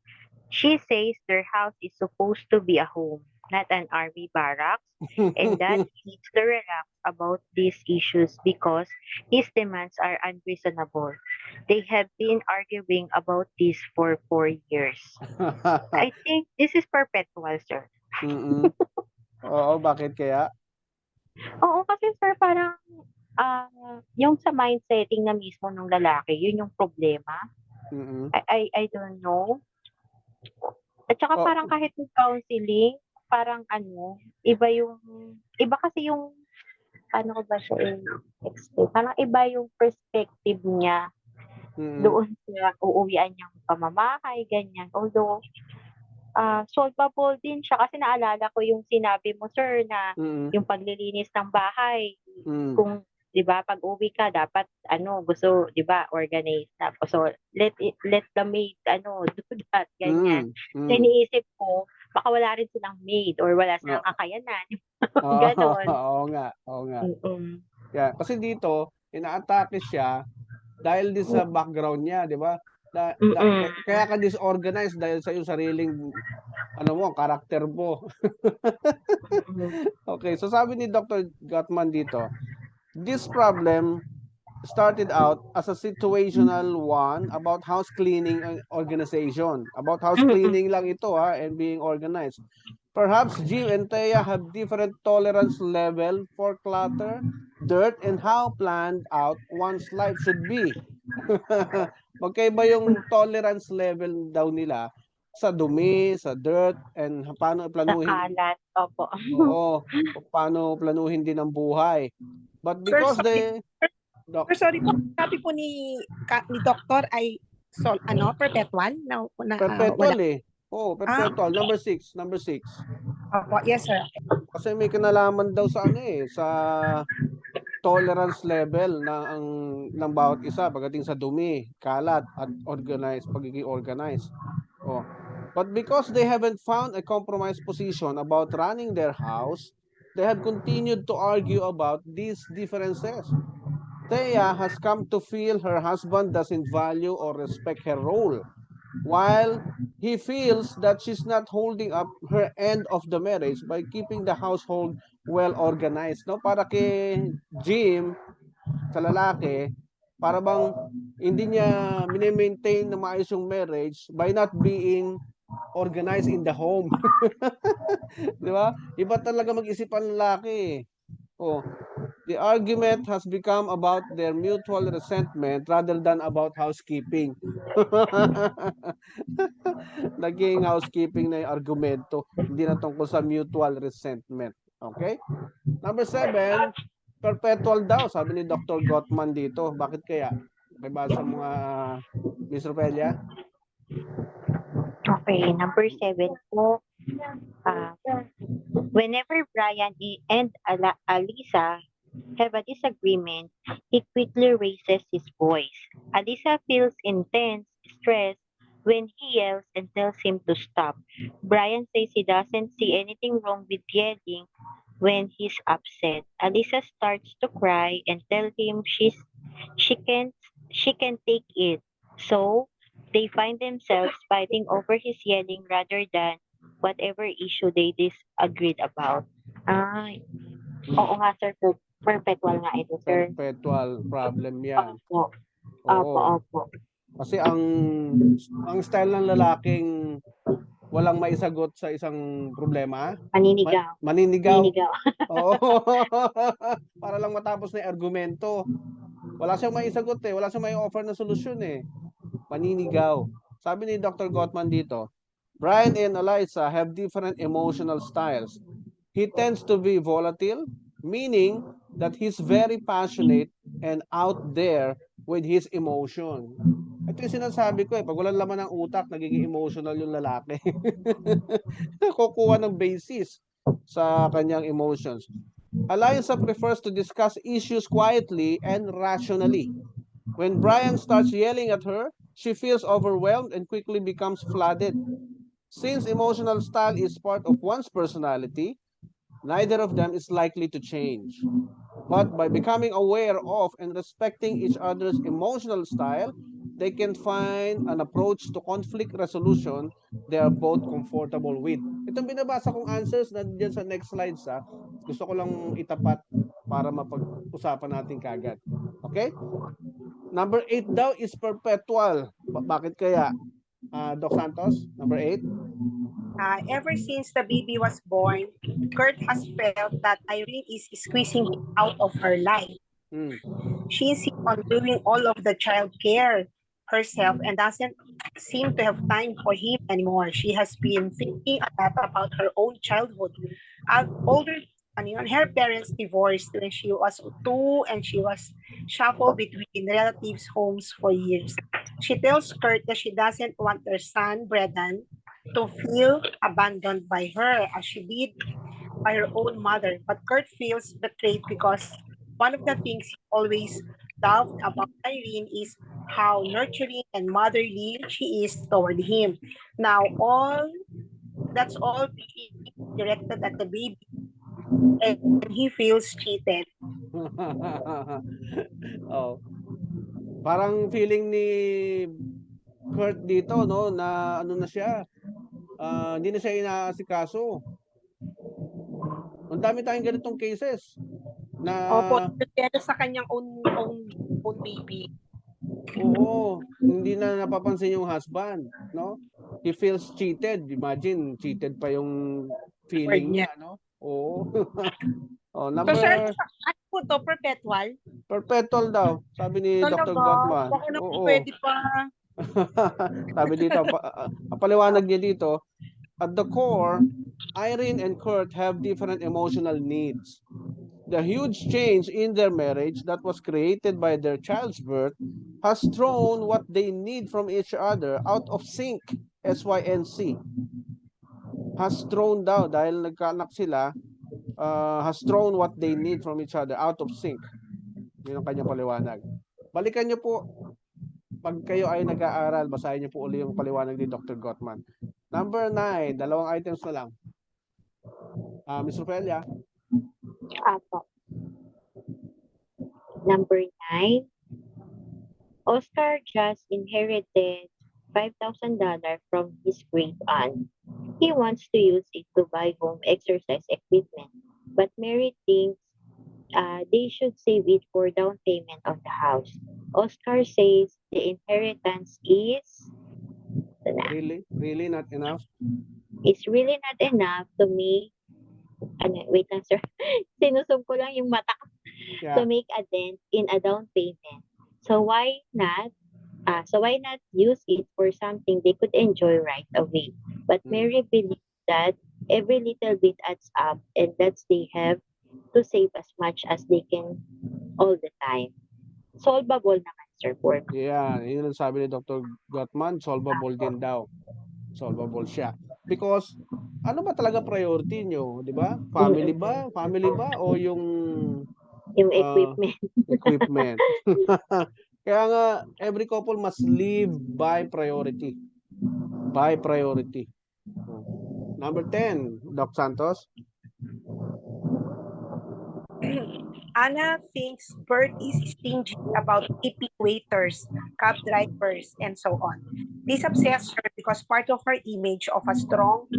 She says their house is supposed to be a home, not an army barracks, and that he needs to relax about these issues because his demands are unreasonable. They have been arguing about this for 4 years. I think this is perpetual, sir. Mm-mm. Oo, bakit kaya? Oo, kasi sir, parang yung sa mindsetting na mismo ng lalaki, yun yung problema. Mm-mm. I don't know. At saka Oh. parang kahit yung counseling, parang iba kasi yung, paano ko ba siya i-explain? Parang iba yung perspective niya Mm-mm. doon sa uuwian niyang pamamahay, ganyan. Although, solvable din siya kasi naalala ko yung sinabi mo, sir, na Mm-mm. yung paglilinis ng bahay, Mm. kung 'di ba pag uwi ka dapat gusto 'di ba organize na so let the maid do that ganyan. Mm. So, iniisip ko baka wala rin silang maid or wala silang Oo. kakayanan Oo, ganon. oo nga, oo nga. Mm. Yeah, kasi dito inaatake siya dahil din sa background niya, 'di ba? Mm. Kaya ka disorganized dahil sa iyong sariling karakter mo. Mm. Okay, so sabi ni Dr. Gottman dito, this problem started out as a situational one about house cleaning and organization. About house cleaning lang ito and being organized. Perhaps Jim and Thea have different tolerance level for clutter, dirt, and how planned out one's life should be. Magkaiba yung tolerance level daw nila sa dumi, sa dirt, and paano Sa planuhin. kalat, opo. Oo, paano planuhin din ang buhay. But because sorry po, sabi po ni Doktor ay perpetual na perpetual wala. Oo, perpetual. Number 6. Opo, yes sir. Kasi may kinalaman daw sa sa tolerance level ng bawat isa pagdating sa dumi, kalat, at pagiging organized. But because they haven't found a compromise position about running their house, they have continued to argue about these differences. Thea has come to feel her husband doesn't value or respect her role, while he feels that she's not holding up her end of the marriage by keeping the household well organized. No, para kay Jim, sa lalaki, para bang hindi niya mini-maintain na maayos yung marriage by not being organized in the home. Di ba? Iba talaga mag-isip ang lalaki. The argument has become about their mutual resentment rather than about housekeeping. Naging housekeeping na yung argumento, hindi na tungkol sa mutual resentment. Okay? Number 7, perpetual daw, sabi ni Dr. Gottman dito. Bakit kaya? May basa mga Miss Ropelia? Okay, number 7 po. Whenever Brian and Alisa have a disagreement, he quickly raises his voice. Alisa feels intense stress when he yells and tells him to stop. Brian says he doesn't see anything wrong with yelling when he's upset. Alisa starts to cry and tell him she can take it. So they find themselves fighting over his yelling rather than whatever issue they disagreed about. Oo nga sir, perpetual nga ito sir. Perpetual problem yan. Opo. Oo. Opo. Kasi ang style ng lalaking walang maisagot sa isang problema, Maninigaw. maninigaw. Oo. Para lang matapos na yung argumento. Wala siyang maisagot wala siyang may offer na solusyon maninigaw. Sabi ni Dr. Gottman dito, Brian and Eliza have different emotional styles. He tends to be volatile, meaning that he's very passionate and out there with his emotion. Ito yung sinasabi ko pag walang laman ng utak, nagiging emotional yung lalaki. Kukuha ng basis sa kanyang emotions. Eliza prefers to discuss issues quietly and rationally. When Brian starts yelling at her, she feels overwhelmed and quickly becomes flooded. Since emotional style is part of one's personality, neither of them is likely to change. But by becoming aware of and respecting each other's emotional style, they can find an approach to conflict resolution they are both comfortable with. Itong binabasa kong answers na dyan sa next slides gusto ko lang itapat para mapag-usapan natin kagad. Okay? Number 8 daw is perpetual. Bakit kaya? Doc Santos, number 8? Ever since the baby was born, Kurt has felt that Irene is squeezing him out of her life. She insists on doing all of the child care herself and doesn't seem to have time for him anymore. She has been thinking a lot about her own childhood. Her parents divorced when she was 2 and she was shuffled between relatives' homes for years. She tells Kurt that she doesn't want her son, Brendan, to feel abandoned by her as she did by her own mother. But Kurt feels betrayed because one of the things he always loved about Irene is how nurturing and motherly she is toward him. Now, that's all being directed at the baby, and he feels cheated. Oh. Parang feeling ni Kurt dito, no, na ano na siya, hindi na siya inaasikaso. Ang dami tayong ganitong cases na Opo, pero sa kanyang own baby. oo, hindi na napapansin yung husband, no? He feels cheated. Imagine, cheated pa yung feeling niya, no? Oo. Oh, So, sir, number ano po to? Perpetual? perpetual daw, sabi ni Dr. Gottman. Baka naman Oo. pwede pa. Sabi dito, paliwanag niya dito, at the core, Irene and Kurt have different emotional needs. The huge change in their marriage that was created by their child's birth has thrown what they need from each other out of sync. SYNC. Has thrown daw, dahil nagkaanak sila, has thrown what they need from each other out of sync. Yun ang kanyang paliwanag. Balikan niyo po, pag kayo ay nag-aaral, basahin niyo po uli yung paliwanag ni Dr. Gottman. Number 9, dalawang items na lang. Ms. Ropelia. Apo. Number 9, Oscar just inherited $5,000 from his great aunt. He wants to use it to buy home exercise equipment, but Mary thinks they should save it for down payment of the house. Oscar says the inheritance is Really not enough? It's really not enough to make wait lang sir. Sinusog ko lang yung mata ko. Yeah. To make a dent in a down payment. So why not use it for something they could enjoy right away? But Mary believes that every little bit adds up and that they have to save as much as they can all the time. Solvable naman, sir, for me. Yeah, yun ang sabi ni Dr. Gottman, solvable din daw. Solvable siya. Because, ano ba talaga priority nyo? Di ba? Family ba? O yung Equipment. Equipment. Kaya nga, every couple must live by priority. By priority. Number 10, Doc Santos. Anna thinks Bert is stingy about tipping waiters, cab drivers, and so on. This upsets her because part of her image of a strong,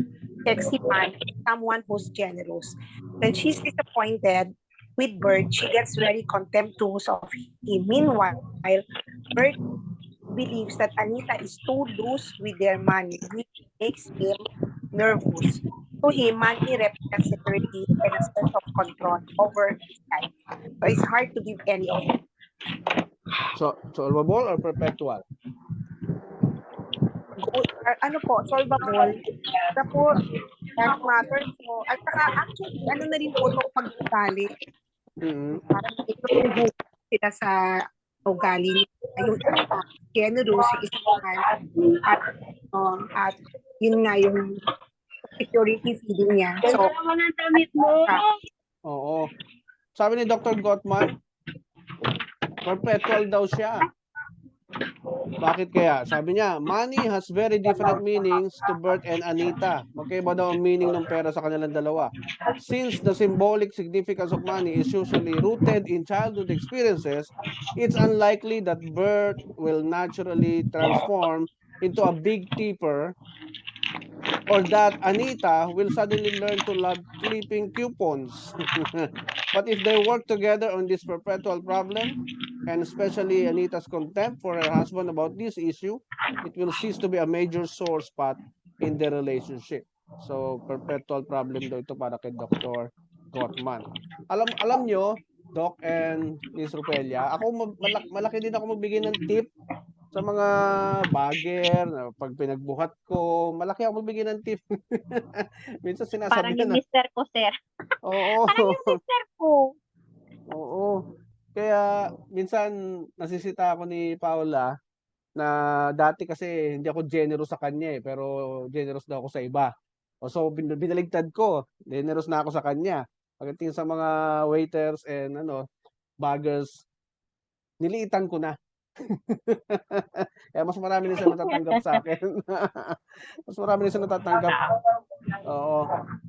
sexy man is someone who's generous. When she's disappointed with Bert, she gets very contemptuous of him. Meanwhile, Bert believes that Anita is too loose with their money, which makes him nervous. To him, money represents security and a sense of control over his life. So it's hard to give any of it. So, solvable or perpetual? Solvable. Tapos, that matter po. At saka, actually, ano na rin po ito pag-ugali. Parang ito sila sa ugali yung isa generous, yung isa naman at yun nga yung security feeling niya. So, Oo. Sabi ni Dr. Gottman, perpetual daw siya. Bakit kaya? Sabi niya, money has very different meanings to Bert and Anita. Magkaiba daw ang meaning ng pera sa kanilang dalawa. Since the symbolic significance of money is usually rooted in childhood experiences, it's unlikely that Bert will naturally transform into a big tipper or that Anita will suddenly learn to love clipping coupons. But if they work together on this perpetual problem, and especially Anita's contempt for her husband about this issue, it will cease to be a major sore spot in their relationship. So, perpetual problem daw ito para kay Dr. Gottman. Alam nyo, Doc and Ms. Rupelia, ako malaki din ako magbigay ng tip sa mga bagger, pag pinagbuhat ko, malaki ako magbigay ng tip. Minsan Parang sinasabi yung na, mister ko, sir. oo. Parang yung mister ko. Oo. Kaya minsan nasisita ako ni Paula na dati kasi hindi ako generous sa kanya pero generous daw ako sa iba. So binaligtad ko, generous na ako sa kanya. Pagdating sa mga waiters and baggers, niliitan ko na. Kaya mas marami na sila natatanggap sa akin. Mas marami na sila natatanggap. Oo.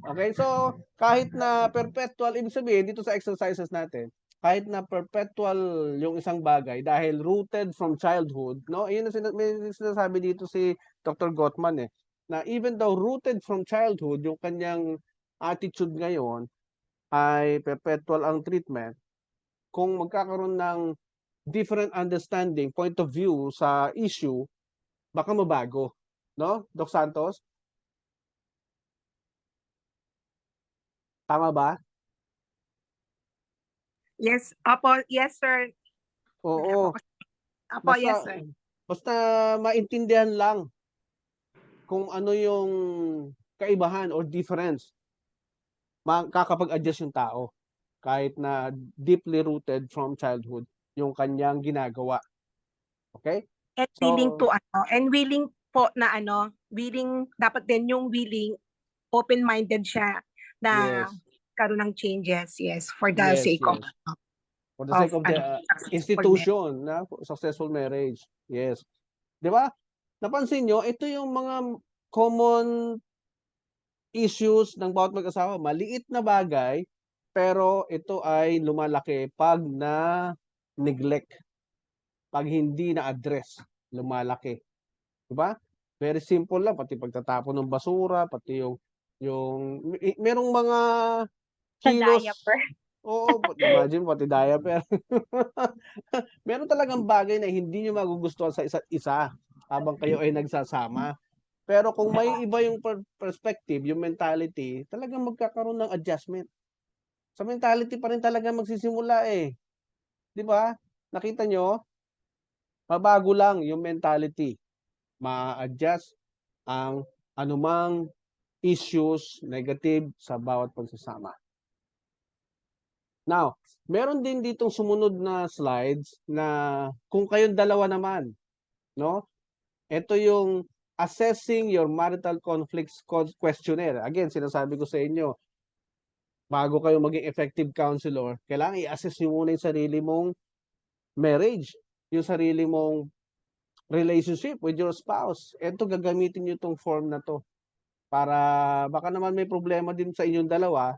Okay, so kahit na perpetual, ibig sabihin dito sa exercises natin, kahit na perpetual yung isang bagay dahil rooted from childhood, no? Ayun may sinasabi dito si Dr. Gottman na even though rooted from childhood, yung kanyang attitude ngayon ay perpetual ang treatment, kung magkakaroon ng different understanding, point of view sa issue, baka mabago. No? Doc Santos? Tama ba? yes, opo, yes sir. Oo. Opo, yes sir. Basta maintindihan lang kung ano yung kaibahan or difference. Makakapag-adjust yung tao kahit na deeply rooted from childhood yung kanyang ginagawa. Okay? And willing po na willing, dapat din yung willing, open-minded siya na Yes. karoon ng changes, yes, for the sake of For the sake of the successful institution na successful marriage. Yes. 'Di ba? Napansin nyo, ito yung mga common issues ng bawat mag-asawa. Maliit na bagay, pero ito ay lumalaki pag na-neglect. Pag hindi na-address, lumalaki. 'Di ba? Very simple lang, pati pagtatapon ng basura, pati merong mga Sa kilos. diaper. Oo, imagine pati diaper. Meron talagang bagay na hindi nyo magugustuhan sa isa't isa habang kayo ay nagsasama. Pero kung may iba yung perspective, yung mentality, talagang magkakaroon ng adjustment. Sa mentality pa rin talaga magsisimula eh. 'Di ba? Nakita nyo? Mabago lang yung mentality. Ma-adjust ang anumang issues negative sa bawat pagsasama. Now, meron din ditong sumunod na slides na kung kayong dalawa naman, no? Ito yung assessing your marital conflicts questionnaire. Again, sinasabi ko sa inyo, bago kayo maging effective counselor, kailangan i-assess nyo muna yung sarili mong marriage, yung sarili mong relationship with your spouse. Ito, gagamitin nyo itong form na to para baka naman may problema din sa inyong dalawa,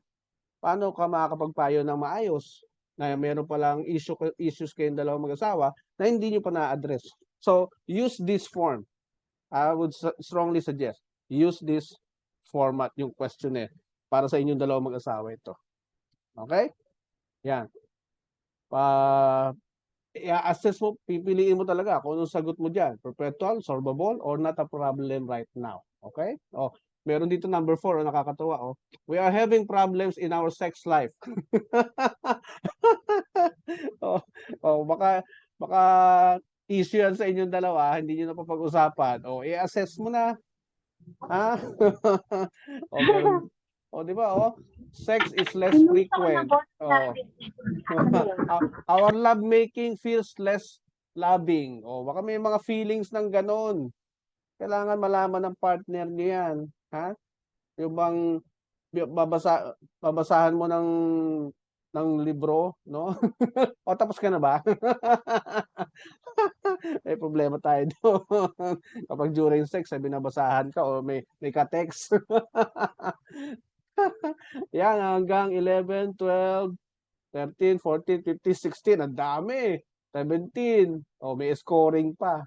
paano ka makakapagpayo ng maayos na meron palang issues kayong dalawang mag-asawa na hindi nyo pa na-address. So, use this form. I would strongly suggest, use this format, yung questionnaire, para sa inyong dalawang mag-asawa ito. Okay? Yan. I-assess mo, pipiliin mo talaga kung anong sagot mo dyan. Perpetual, solvable, or not a problem right now. Okay? Meron dito number 4, nakakatawa. We are having problems in our sex life. Baka issue yan sa inyong dalawa, hindi nyo na papag-usapan. I-assess mo na. Ha? Di ba? Sex is less frequent. Our love making feels less loving. O, baka may mga feelings ng ganon. Kailangan malaman ng partner niyo yan. Ha? Yung bang babasahan mo ng libro, no? O tapos ka na ba? May problema tayo doon. Kapag during sex, sabi nabasahan ka o may ka-text. Yan, hanggang 11, 12, 13, 14, 15, 16. Ang dami. 17. O, may scoring pa.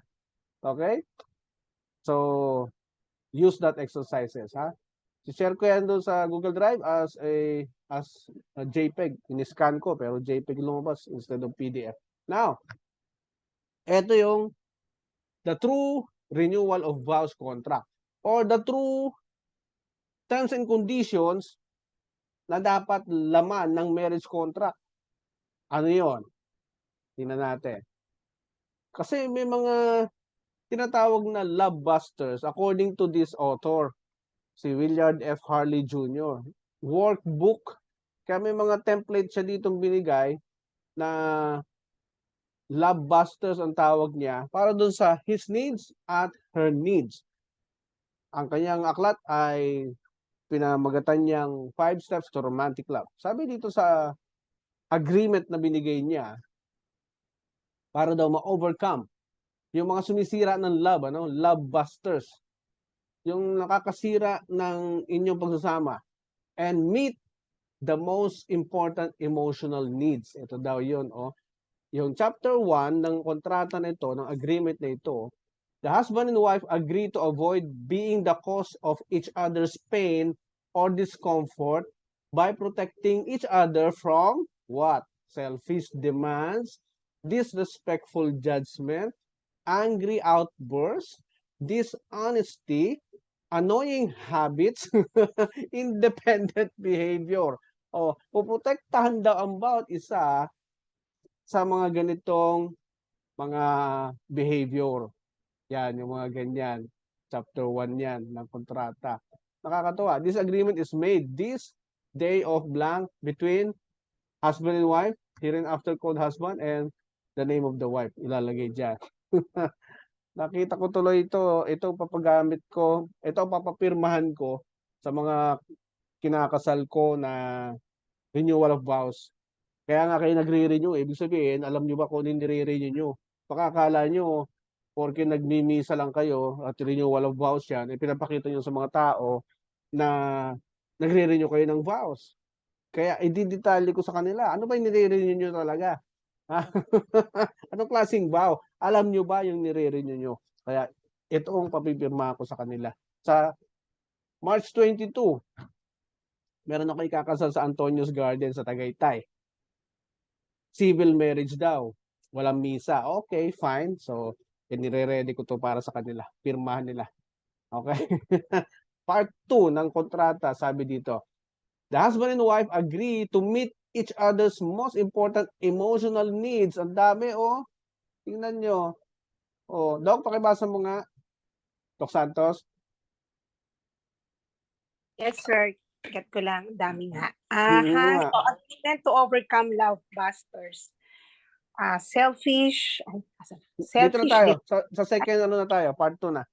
Okay? So, use that exercises, ha? I-share ko yan doon sa Google Drive as a JPEG. In-scan ko, pero JPEG lumabas instead of PDF. Now, ito yung the true renewal of vows contract or the true terms and conditions na dapat laman ng marriage contract. Ano yon? Tingnan natin. Kasi may mga tinatawag na love busters according to this author, si Willard F. Harley Jr. Workbook. Kaya may mga template siya ditong binigay na love busters ang tawag niya para dun sa his needs at her needs. Ang kanyang aklat ay pinamagatan niyang 5 steps to romantic love. Sabi dito sa agreement na binigay niya para daw ma-overcome yung mga sumisira ng love, love busters. Yung nakakasira ng inyong pagsasama and meet the most important emotional needs. Ito daw yun, Yung chapter 1 ng kontrata na ito, ng agreement na ito, the husband and wife agree to avoid being the cause of each other's pain or discomfort by protecting each other from what? Selfish demands, disrespectful judgment, angry outbursts, dishonesty, annoying habits, independent behavior. Puprotektahan daw ang bawat isa sa mga ganitong mga behavior. Yan, yung mga ganyan. Chapter 1 yan ng kontrata. Nakakatawa. This agreement is made this day of blank between husband and wife, hereinafter called husband, and the name of the wife. Ilalagay dyan. Nakita ko tuloy ito. Ito papagamit ko. Ito papapirmahan ko sa mga kinakasal ko na renewal of vows. Kaya nga kayo nagre-renew. Ibig sabihin, alam nyo ba kung ano nire-renew nyo? Pakakala nyo, porque nagmimisa lang kayo at renewal of vows yan, pinapakita nyo sa mga tao na nagre-renew kayo ng vows. Kaya i-detalye ko sa kanila, ano ba yung nire-renew nyo talaga? Anong klaseng vow? Alam nyo ba yung nire-renew nyo? Kaya ito ang papipirma ko sa kanila. Sa March 22, meron ako ikakasal sa Antonio's Garden sa Tagaytay. Civil marriage daw. Walang misa. Okay, fine. So, nire-ready ko to para sa kanila. Pirmahan nila. Okay? Part 2 ng kontrata, sabi dito. The husband and wife agree to meet each other's most important emotional needs. Ang dami, Tingnan nyo. Doc, pakibasa mo nga. Doc Santos. Yes, sir. Get ko lang. Dami nga. nga. So, agreement to overcome love busters. Selfish. Dito na tayo. Sa second na tayo. Part 2 na.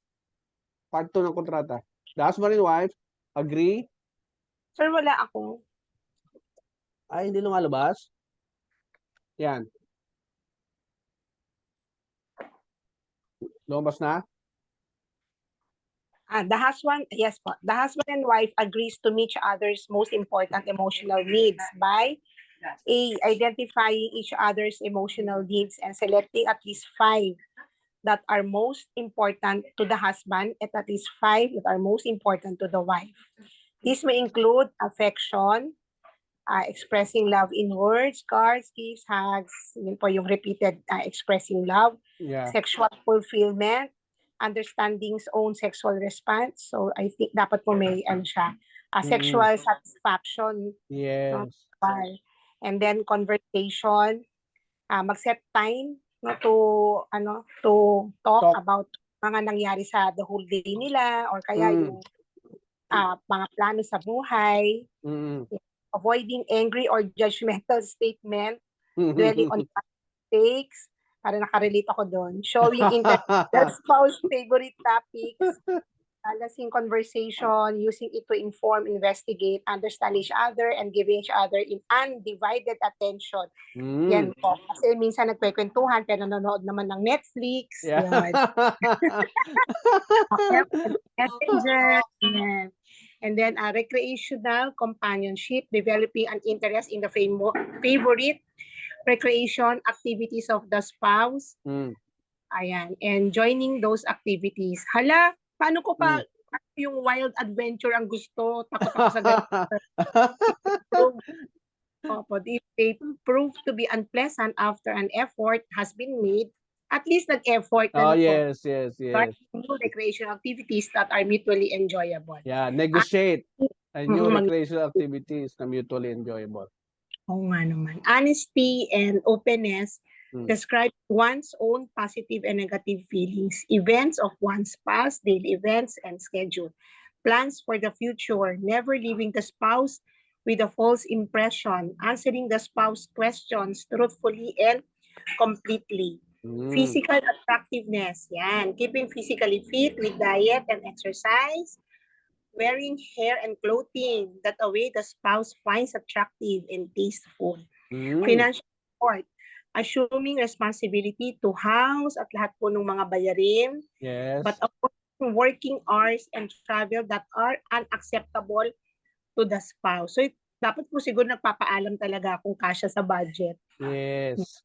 Part 2 ng kontrata. The husband and wife agree. Sir, wala ako. Ay, hindi lumalabas. Yan. Lumabas na? The husband and wife agrees to meet each other's most important emotional needs by identifying each other's emotional needs and selecting at least 5 that are most important to the husband and at least 5 that are most important to the wife. This may include affection, expressing love in words, cards, gifts, hugs, yun po yung repeated expressing love, sexual fulfillment, understanding's own sexual response. So I think dapat po may sexual satisfaction. Yes. And then conversation, mag-set time to talk about mga nangyari sa the whole day nila or kaya yung mga plano sa buhay. Avoiding angry or judgmental statement, dwelling on mistakes, para nakarelate ako doon. Showing interest in their spouse favorite topics, balancing conversation, using it to inform, investigate, understand each other, and giving each other in undivided attention. Yan Mm. po. Kasi minsan nagkwekwentuhan pero nanonood naman ng Netflix. Yeah. Yan. Messenger. Yan. And then recreational companionship, developing an interest in the favorite recreation activities of the spouse. Mm. Ayan. And joining those activities. Hala, paano ko pa yung wild adventure ang gusto? Takot ako sa ganito. Opo, if they prove to be unpleasant after an effort has been made, at least nag-effort Oh, na po. yes. Start new recreational activities that are mutually enjoyable. Yeah, negotiate a new Mm, recreational activities na mutually enjoyable. Oo nga naman. Honesty and openness Mm. describe one's own positive and negative feelings, events of one's past, daily events, and schedule. Plans for the future, never leaving the spouse with a false impression, answering the spouse questions truthfully and completely. Mm. Physical attractiveness, yan. Keeping physically fit with diet and exercise, wearing hair and clothing that a way the spouse finds attractive and tasteful. Mm. Financial support, assuming responsibility to house at lahat po ng mga bayarin, Yes. but avoiding working hours and travel that are unacceptable to the spouse. So, dapat po siguro nagpapaalam talaga kung kasya sa budget. Yes.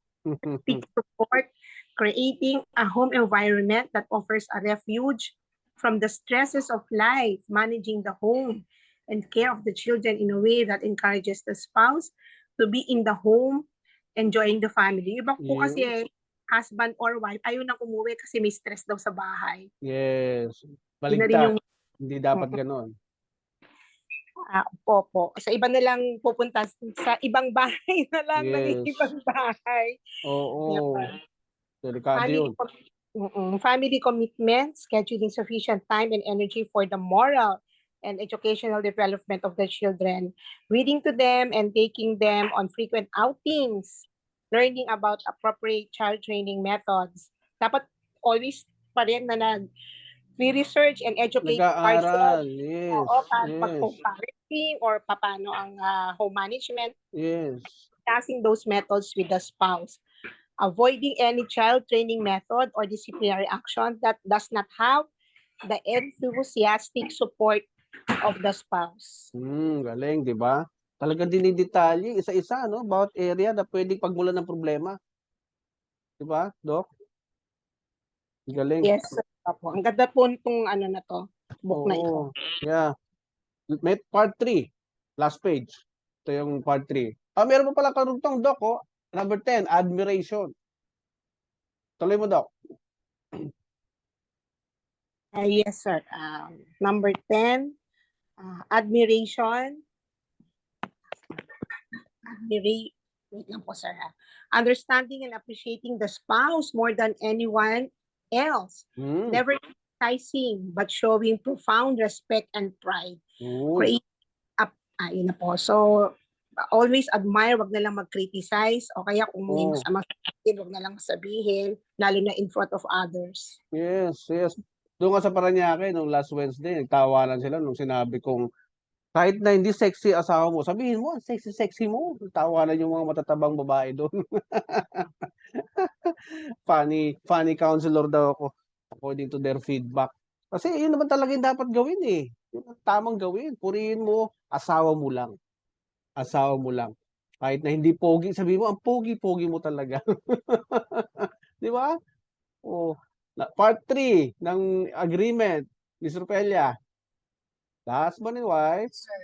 Seek support, creating a home environment that offers a refuge from the stresses of life, managing the home and care of the children in a way that encourages the spouse to be in the home, enjoying the family. Iba po kasi husband or wife, ayaw nang umuwi kasi may stress daw sa bahay. Yes. Yun na rin Baligtad. yung Hindi dapat ganon. Opo. Sa iba na lang pupunta sa ibang bahay na lang, Yes. nag-iibang bahay. Oo. Delikado Family, yun. family commitment, scheduling sufficient time and energy for the moral and educational development of the children, reading to them and taking them on frequent outings, learning about appropriate child training methods. Dapat always pa rin na nag-research and educate Nag-aaral. ourselves. Yes. Oo, pag Yes. home parenting or paano ang home management, Yes. discussing those methods with the spouse. Avoiding any child training method or disciplinary action that does not have the enthusiastic support of the spouse. Galing, di ba? Talagang dinidetalye, isa-isa, no? Bawat area na pwedeng pagmulan ng problema. Di ba, Doc? Galing. Yes, sir. Opo. Ang ganda po itong na to, book na Oo. ito. Yeah. Part 3. Last page. Ito yung part 3. Meron pa pala karugtong, Doc, oh. Number 10, admiration. Tuloy mo, Doc. Yes, sir. Number 10, admiration. Wait lang po, sir. Understanding and appreciating the spouse more than anyone else. Never criticizing, but showing profound respect and pride. Uy. Yun na po. So, always admire, wag na lang mag-criticize, o kaya kung may masama sa atin, wag na lang sabihin, lalo na in front of others. Yes, yes. Doon nga sa Paranaque, nung last Wednesday, nagtawanan sila nung sinabi kong kahit na hindi sexy asawa mo, sabihin mo, sexy mo. Tawanan yung mga matatabang babae doon. funny counselor daw ako, according to their feedback. Kasi yun naman talaga yung dapat gawin eh. Yun ang tamang gawin. Purihin mo, asawa mo lang. Asawa mo lang. Kahit na hindi pogi, sabi mo, ang pogi-pogi mo talaga. Di ba? Part 3 ng agreement, Ms. Ropelia. The husband and wife. Sir,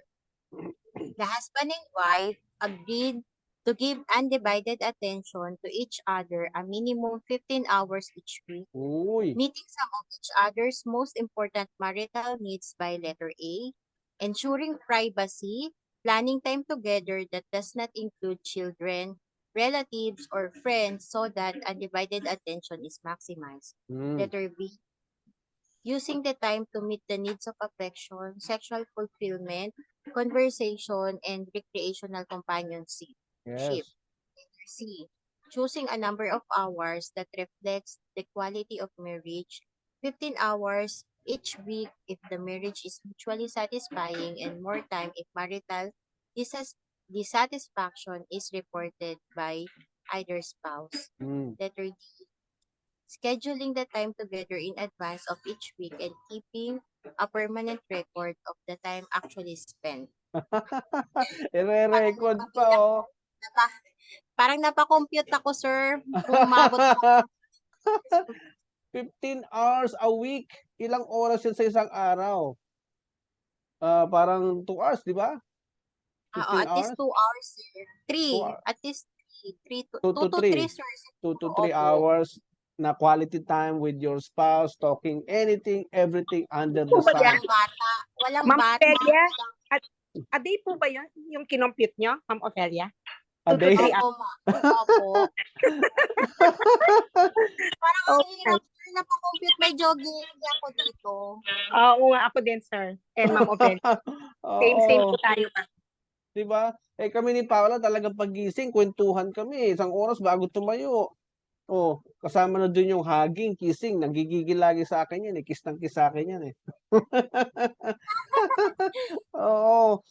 the husband and wife agreed to give undivided attention to each other a minimum 15 hours each week, Uy. meeting some of each other's most important marital needs by letter A, ensuring privacy, planning time together that does not include children, relatives, or friends so that undivided attention is maximized. Letter B, using the time to meet the needs of affection, sexual fulfillment, conversation, and recreational companionship. Yes. Letter C, choosing a number of hours that reflects the quality of marriage, 15 hours each week if the marriage is mutually satisfying, and more time if marital dissatisfaction is reported by either spouse. Mm. Letter D, scheduling the time together in advance of each week and keeping a permanent record of the time actually spent. Ire-record pa, oh. Parang napakompute ako, sir. Kung umabot ako 15 hours a week. Ilang oras yun sa isang araw? Parang 2 hours, di ba? Oo, 15 at least hours? 2 hours, sir. 2 3. hours. At least 3. 2 2 to to 3, 3. sir. 2 to Siguro, 3 opo. hours na quality time with your spouse, talking anything, everything under the Po ba sun. yan? Walang bata. Walang Ma'am bata. Ofelia, a day po ba yun yung kinompute nyo, Ma'am Ofelia? A 2 to day? 3 Opo, hours. opo. Parang ang Okay. hirap, sir, napakompute. May jogging ako dito. Oo nga, ako din, sir. And Ma'am Ofelia. Same Oo. po tayo. Di ba? Eh kami ni Paula talagang pagising, kwentuhan kami. Isang oras bago tumayo. Oh, kasama na dun yung hugging, kissing. Nagigigil lagi sa akin yan eh. Kiss ng kiss sa akin yan eh. Oo.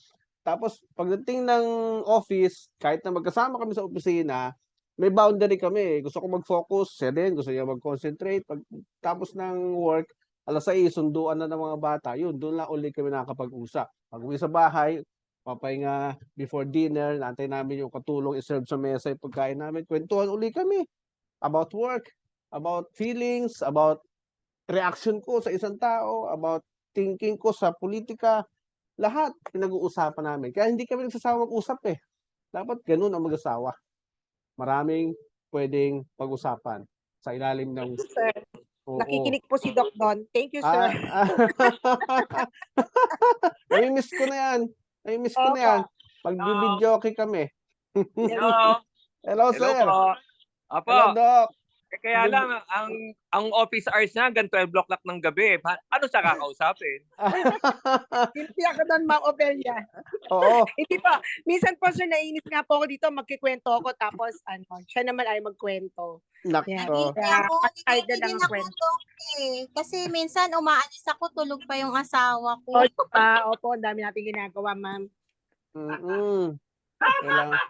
Tapos pagdating ng office, kahit na magkasama kami sa opisina, may boundary kami. Gusto ko mag-focus, siya din. Gusto niya mag-concentrate. Pag tapos ng work, 6:00, sunduan na ng mga bata. Yun, doon lang ulit kami nakakapag-usap. Pag uwi sa bahay, papahinga before dinner, naantay namin yung katulong iserve sa mesa yung pagkain namin. Kwentuhan uli kami about work, about feelings, about reaction ko sa isang tao, about thinking ko sa politika. Lahat pinag-uusapan namin. Kaya hindi kami nagsasawa mag-usap eh. Dapat ganun ang mag-asawa. Maraming pwedeng pag-usapan sa ilalim ng Sir, oo. nakikinig po si Doc Don. Thank you, Ah, sir. Namimiss ko na yan. Namimiss ko na yan. Pag video okay kami. Hello. Hello, Hello sir. po. Apo. Hello, Doc. Kaya lang, ang office hours niya hanggang 12 o'clock ng gabi. Ano siya kakausapin? Hindi ako doon, Ma'am Ofelia. Oo. Hindi pa. Minsan po, sir, nainis nga po ako dito. Magkikwento ako. Tapos, siya naman ay magkwento. Nako. Nagiging ako, Kahit na nagiging lang ako kwento. doon eh. Kasi minsan umaalis ako, tulog pa yung asawa ko. Opo, ang dami natin ginagawa, ma'am. Kailangan.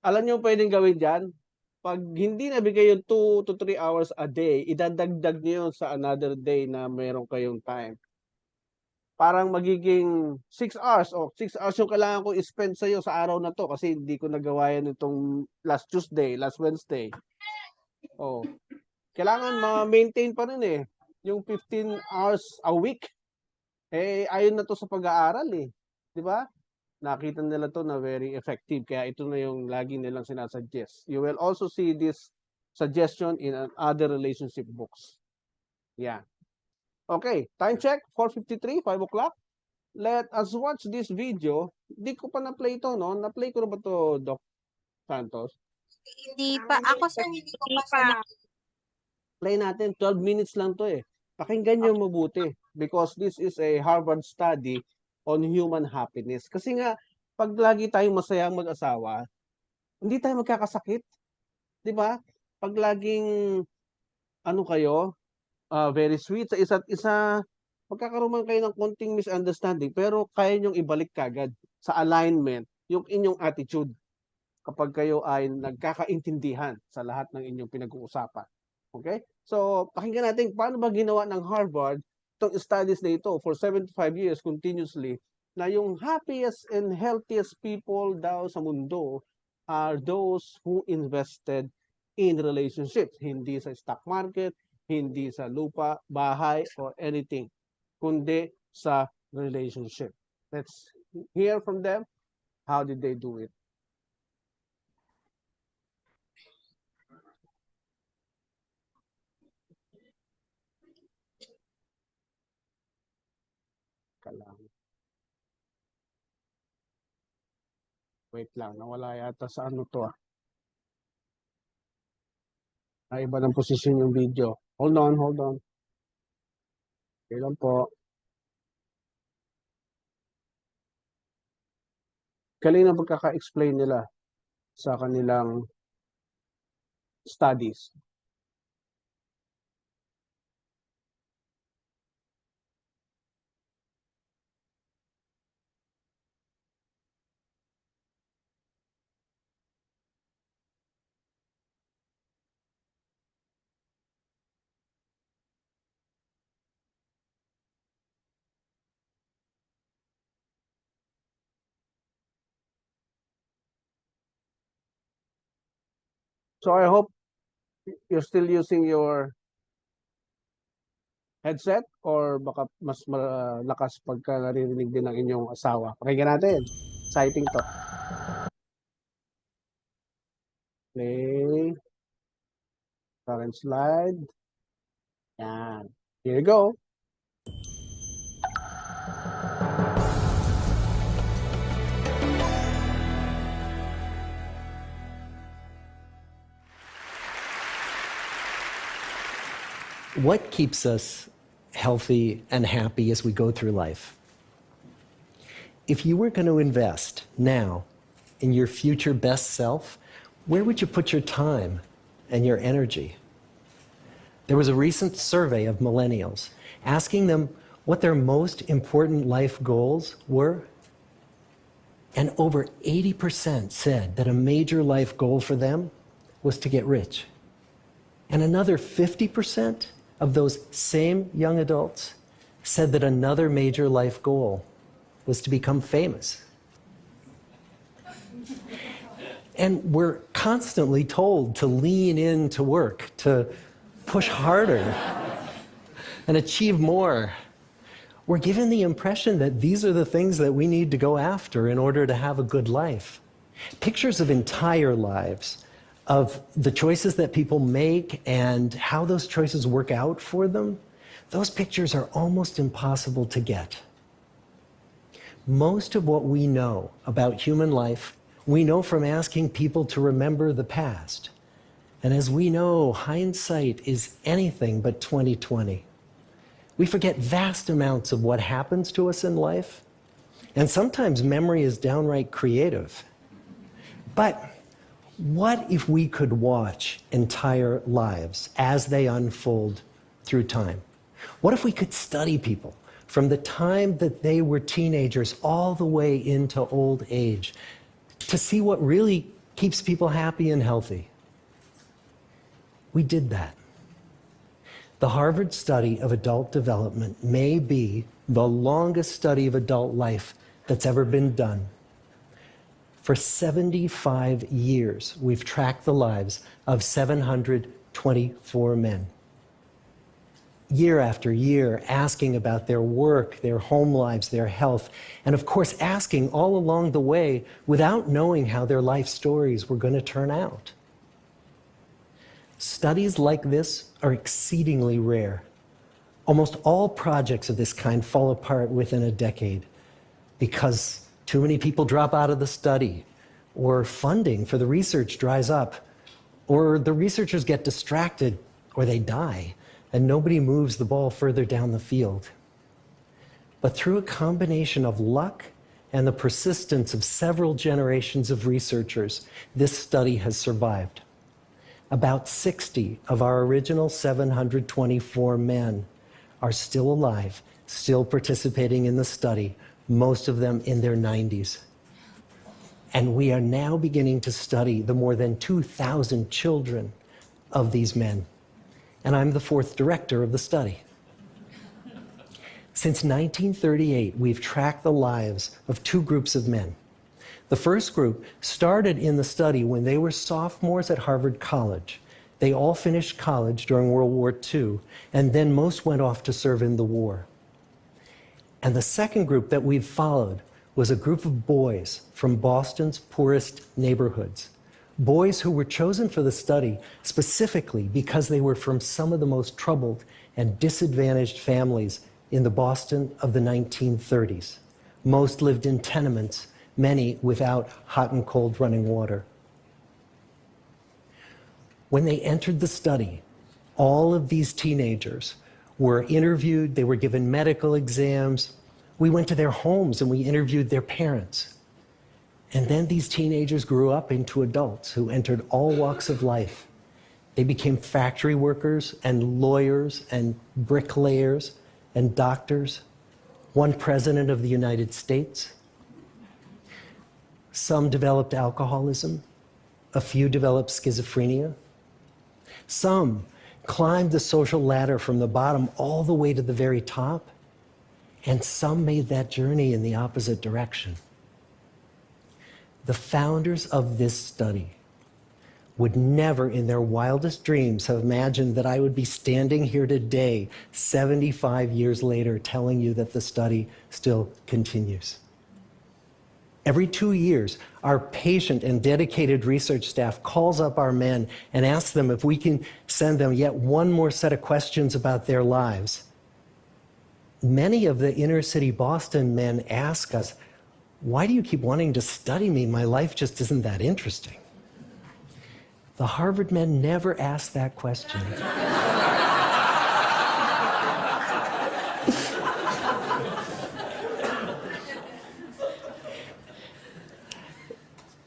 Alam niyo pwedeng gawin dyan? Pag hindi nabigay yung 2 to 3 hours a day, idadagdag niyo yun sa another day na meron kayong time. Parang magiging 6 hours o 6 hours yung kailangan ko i-spend sa iyo sa araw na to kasi hindi ko nagawa yan itong last Tuesday, last Wednesday. Oh. Kailangan ma-maintain pa rin eh. Yung 15 hours a week. Eh, ayon na to sa pag-aaral eh. Di ba? Nakita nila to na very effective. Kaya ito na yung lagi nilang sinasuggest. You will also see this suggestion in other relationship books. Yeah. Okay, time check, 4:53, 5 o'clock. Let us watch this video. Di ko pa na-play ito, no? Na-play ko na ba ito, Doc Santos? Hindi pa. Ako, sir, hindi ko pa siya Play natin, 12 minutes lang to eh. Pakinggan nyo mabuti because this is a Harvard study on human happiness. Kasi nga, pag lagi tayong masayang mag-asawa, hindi tayo magkakasakit. Di ba? Pag laging, very sweet sa isa't isa, magkakaroon man kayo ng konting misunderstanding, pero kaya nyong ibalik kagad sa alignment yung inyong attitude kapag kayo ay nagkakaintindihan sa lahat ng inyong pinag-uusapan. Okay? So, pakinggan natin paano ba ginawa ng Harvard itong studies na ito for 75 years continuously na yung happiest and healthiest people daw sa mundo are those who invested in relationships. Hindi sa stock market, hindi sa lupa, bahay, or anything, kundi sa relationship. Let's hear from them. How did they do it? Wait lang, nawala yata sa ano to ah. Iba ng posisyon yung video. Hold on. Okay lang po. Galing na pagkaka-explain nila sa kanilang studies. So I hope you're still using your headset or baka mas malakas pagka naririnig din ng inyong asawa. Pakinggan natin. Exciting to. Play. Current slide. Yan. Here you go. What keeps us healthy and happy as we go through life? If you were going to invest now in your future best self, where would you put your time and your energy? There was a recent survey of millennials asking them what their most important life goals were. And over 80% said that a major life goal for them was to get rich. And another 50% of those same young adults said that another major life goal was to become famous. And we're constantly told to lean into work, to push harder and achieve more. We're given the impression that these are the things that we need to go after in order to have a good life. Pictures of entire lives, of the choices that people make and how those choices work out for them, those pictures are almost impossible to get. Most of what we know about human life, we know from asking people to remember the past. And as we know, hindsight is anything but 20/20. We forget vast amounts of what happens to us in life, and sometimes memory is downright creative. But what if we could watch entire lives as they unfold through time? What if we could study people from the time that they were teenagers all the way into old age to see what really keeps people happy and healthy? We did that. The Harvard study of adult development may be the longest study of adult life that's ever been done. For 75 years, we've tracked the lives of 724 men. Year after year, asking about their work, their home lives, their health, and of course, asking all along the way without knowing how their life stories were going to turn out. Studies like this are exceedingly rare. Almost all projects of this kind fall apart within a decade because too many people drop out of the study, or funding for the research dries up, or the researchers get distracted, or they die, and nobody moves the ball further down the field. But through a combination of luck and the persistence of several generations of researchers, this study has survived. About 60 of our original 724 men are still alive, still participating in the study, most of them in their 90s. And we are now beginning to study the more than 2,000 children of these men. And I'm the fourth director of the study. Since 1938, we've tracked the lives of two groups of men. The first group started in the study when they were sophomores at Harvard College. They all finished college during World War II, and then most went off to serve in the war. And the second group that we've followed was a group of boys from Boston's poorest neighborhoods. Boys who were chosen for the study specifically because they were from some of the most troubled and disadvantaged families in the Boston of the 1930s. Most lived in tenements, many without hot and cold running water. When they entered the study, all of these teenagers were interviewed, they were given medical exams. We went to their homes and we interviewed their parents. And then these teenagers grew up into adults who entered all walks of life. They became factory workers and lawyers and bricklayers and doctors. One president of the United States. Some developed alcoholism. A few developed schizophrenia. Some climbed the social ladder from the bottom all the way to the very top. And some made that journey in the opposite direction. The founders of this study would never in their wildest dreams have imagined that I would be standing here today, 75 years later, telling you that the study still continues. Every 2 years, our patient and dedicated research staff calls up our men and asks them if we can send them yet one more set of questions about their lives. Many of the inner city Boston men ask us, why do you keep wanting to study me? My life just isn't that interesting. The Harvard men never asked that question.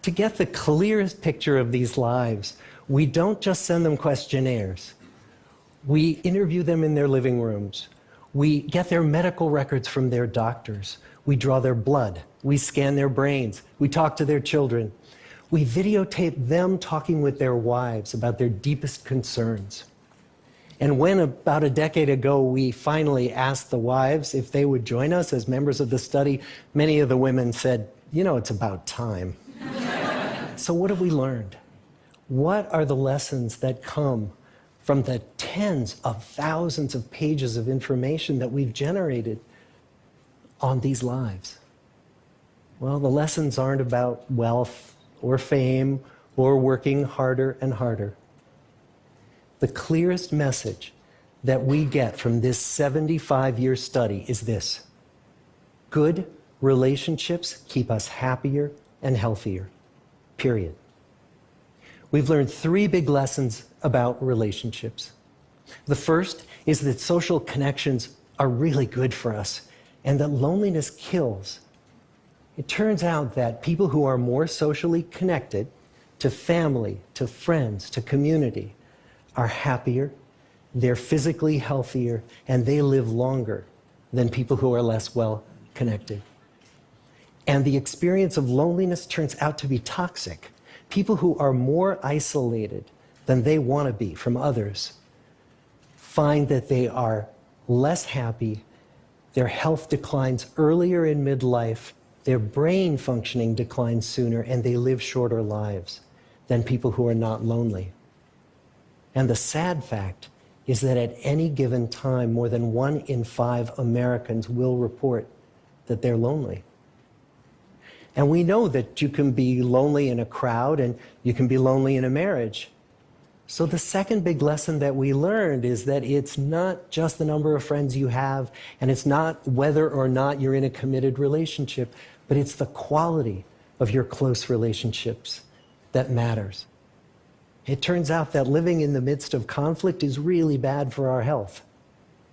To get the clearest picture of these lives, we don't just send them questionnaires. We interview them in their living rooms. We get their medical records from their doctors. We draw their blood. We scan their brains. We talk to their children. We videotape them talking with their wives about their deepest concerns. And when about a decade ago we finally asked the wives if they would join us as members of the study, many of the women said, you know, it's about time. So what have we learned? What are the lessons that come from the tens of thousands of pages of information that we've generated on these lives? Well, the lessons aren't about wealth or fame or working harder and harder. The clearest message that we get from this 75-year study is this: good relationships keep us happier and healthier, period. We've learned 3 big lessons about relationships. The first is that social connections are really good for us and that loneliness kills. It turns out that people who are more socially connected to family, to friends, to community are happier, they're physically healthier, and they live longer than people who are less well connected. And the experience of loneliness turns out to be toxic. People who are more isolated than they want to be from others find that they are less happy, their health declines earlier in midlife, their brain functioning declines sooner, and they live shorter lives than people who are not lonely. And the sad fact is that at any given time, more than 1 in 5 Americans will report that they're lonely. And we know that you can be lonely in a crowd and you can be lonely in a marriage. So the second big lesson that we learned is that it's not just the number of friends you have, and it's not whether or not you're in a committed relationship, but it's the quality of your close relationships that matters. It turns out that living in the midst of conflict is really bad for our health.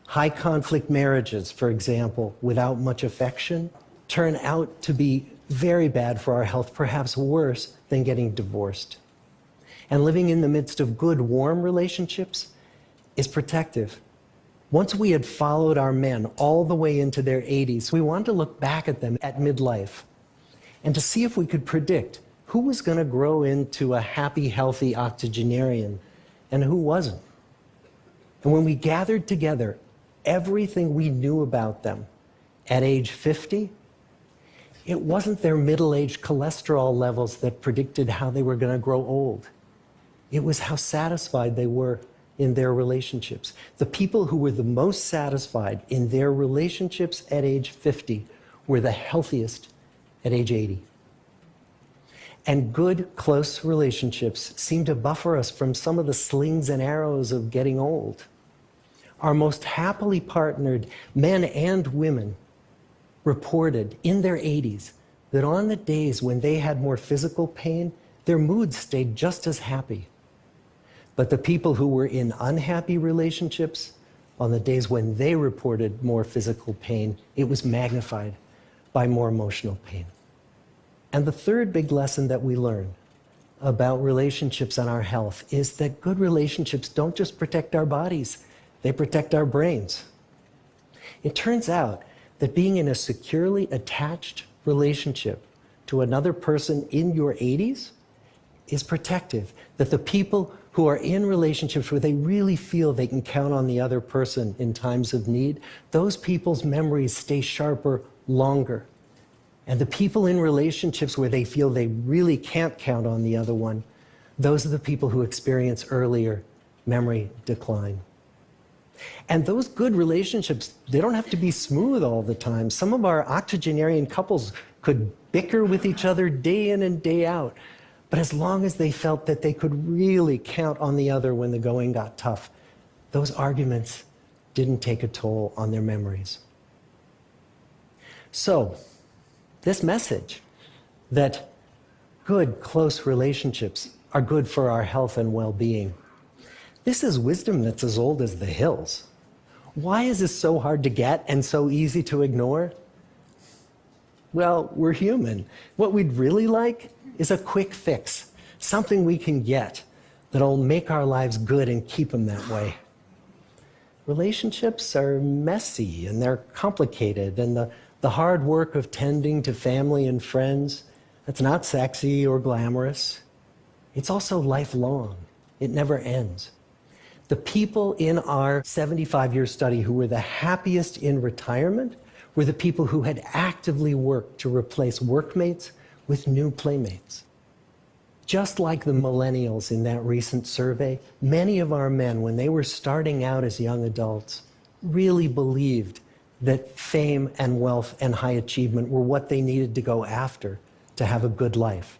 High conflict marriages, for example, without much affection, turn out to be very bad for our health, perhaps worse than getting divorced. And living in the midst of good, warm relationships is protective. Once we had followed our men all the way into their 80s, we wanted to look back at them at midlife and to see if we could predict who was going to grow into a happy, healthy octogenarian and who wasn't. And when we gathered together everything we knew about them at age 50, it wasn't their middle-aged cholesterol levels that predicted how they were going to grow old. It was how satisfied they were in their relationships. The people who were the most satisfied in their relationships at age 50 were the healthiest at age 80. And good, close relationships seem to buffer us from some of the slings and arrows of getting old. Our most happily partnered men and women reported in their 80s that on the days when they had more physical pain, their moods stayed just as happy. But the people who were in unhappy relationships, on the days when they reported more physical pain, it was magnified by more emotional pain. And the third big lesson that we learned about relationships and our health is that good relationships don't just protect our bodies, they protect our brains. It turns out that being in a securely attached relationship to another person in your 80s is protective. That the people who are in relationships where they really feel they can count on the other person in times of need, those people's memories stay sharper longer. And the people in relationships where they feel they really can't count on the other one, those are the people who experience earlier memory decline. And those good relationships, they don't have to be smooth all the time. Some of our octogenarian couples could bicker with each other day in and day out. But as long as they felt that they could really count on the other when the going got tough, those arguments didn't take a toll on their memories. So, this message that good, close relationships are good for our health and well-being, this is wisdom that's as old as the hills. Why is this so hard to get and so easy to ignore? Well, we're human. What we'd really like is a quick fix, something we can get that'll make our lives good and keep them that way. Relationships are messy and they're complicated, and the hard work of tending to family and friends, that's not sexy or glamorous. It's also lifelong. It never ends. The people in our 75-year study who were the happiest in retirement were the people who had actively worked to replace workmates with new playmates. Just like the millennials in that recent survey, many of our men, when they were starting out as young adults, really believed that fame and wealth and high achievement were what they needed to go after to have a good life.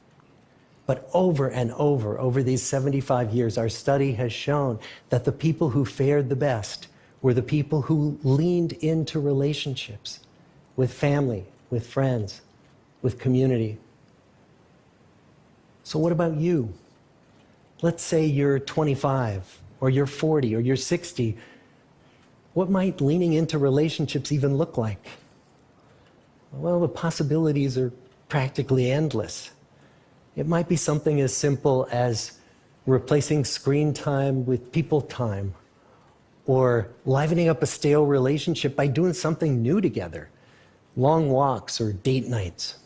But over and over these 75 years, our study has shown that the people who fared the best were the people who leaned into relationships with family, with friends, with community. So what about you? Let's say you're 25, or you're 40, or you're 60. What might leaning into relationships even look like? Well, the possibilities are practically endless. It might be something as simple as replacing screen time with people time, or livening up a stale relationship by doing something new together, long walks or date nights,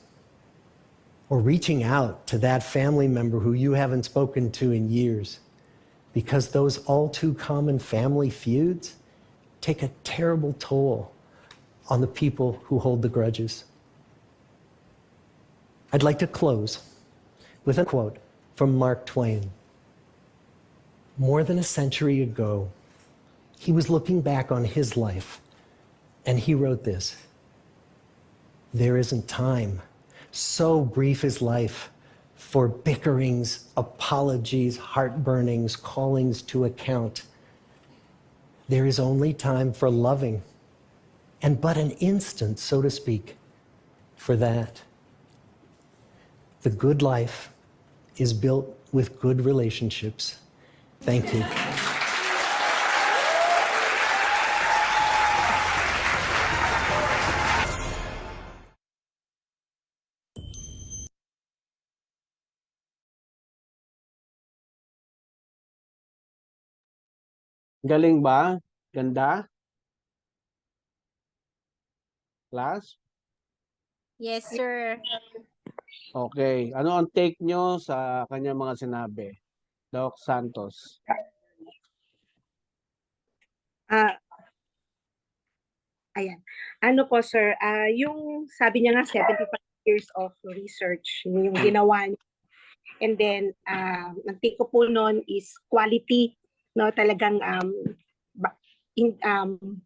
or reaching out to that family member who you haven't spoken to in years, because those all too common family feuds take a terrible toll on the people who hold the grudges. I'd like to close with a quote from Mark Twain. More than a century ago, he was looking back on his life, and he wrote this: "There isn't time, so brief is life, for bickerings, apologies, heartburnings, callings to account. There is only time for loving, and but an instant, so to speak, for that. The good life is built with good relationships." Thank you. Galing ba? Ganda? Class? Yes, sir. Okay. Ano ang take nyo sa kanyang mga sinabi? Doc Santos. Ah, ayan. Ano po, sir, yung sabi niya nga 75 years of research yung ginawa niya. And then, ang take ko po noon is quality, no? Talagang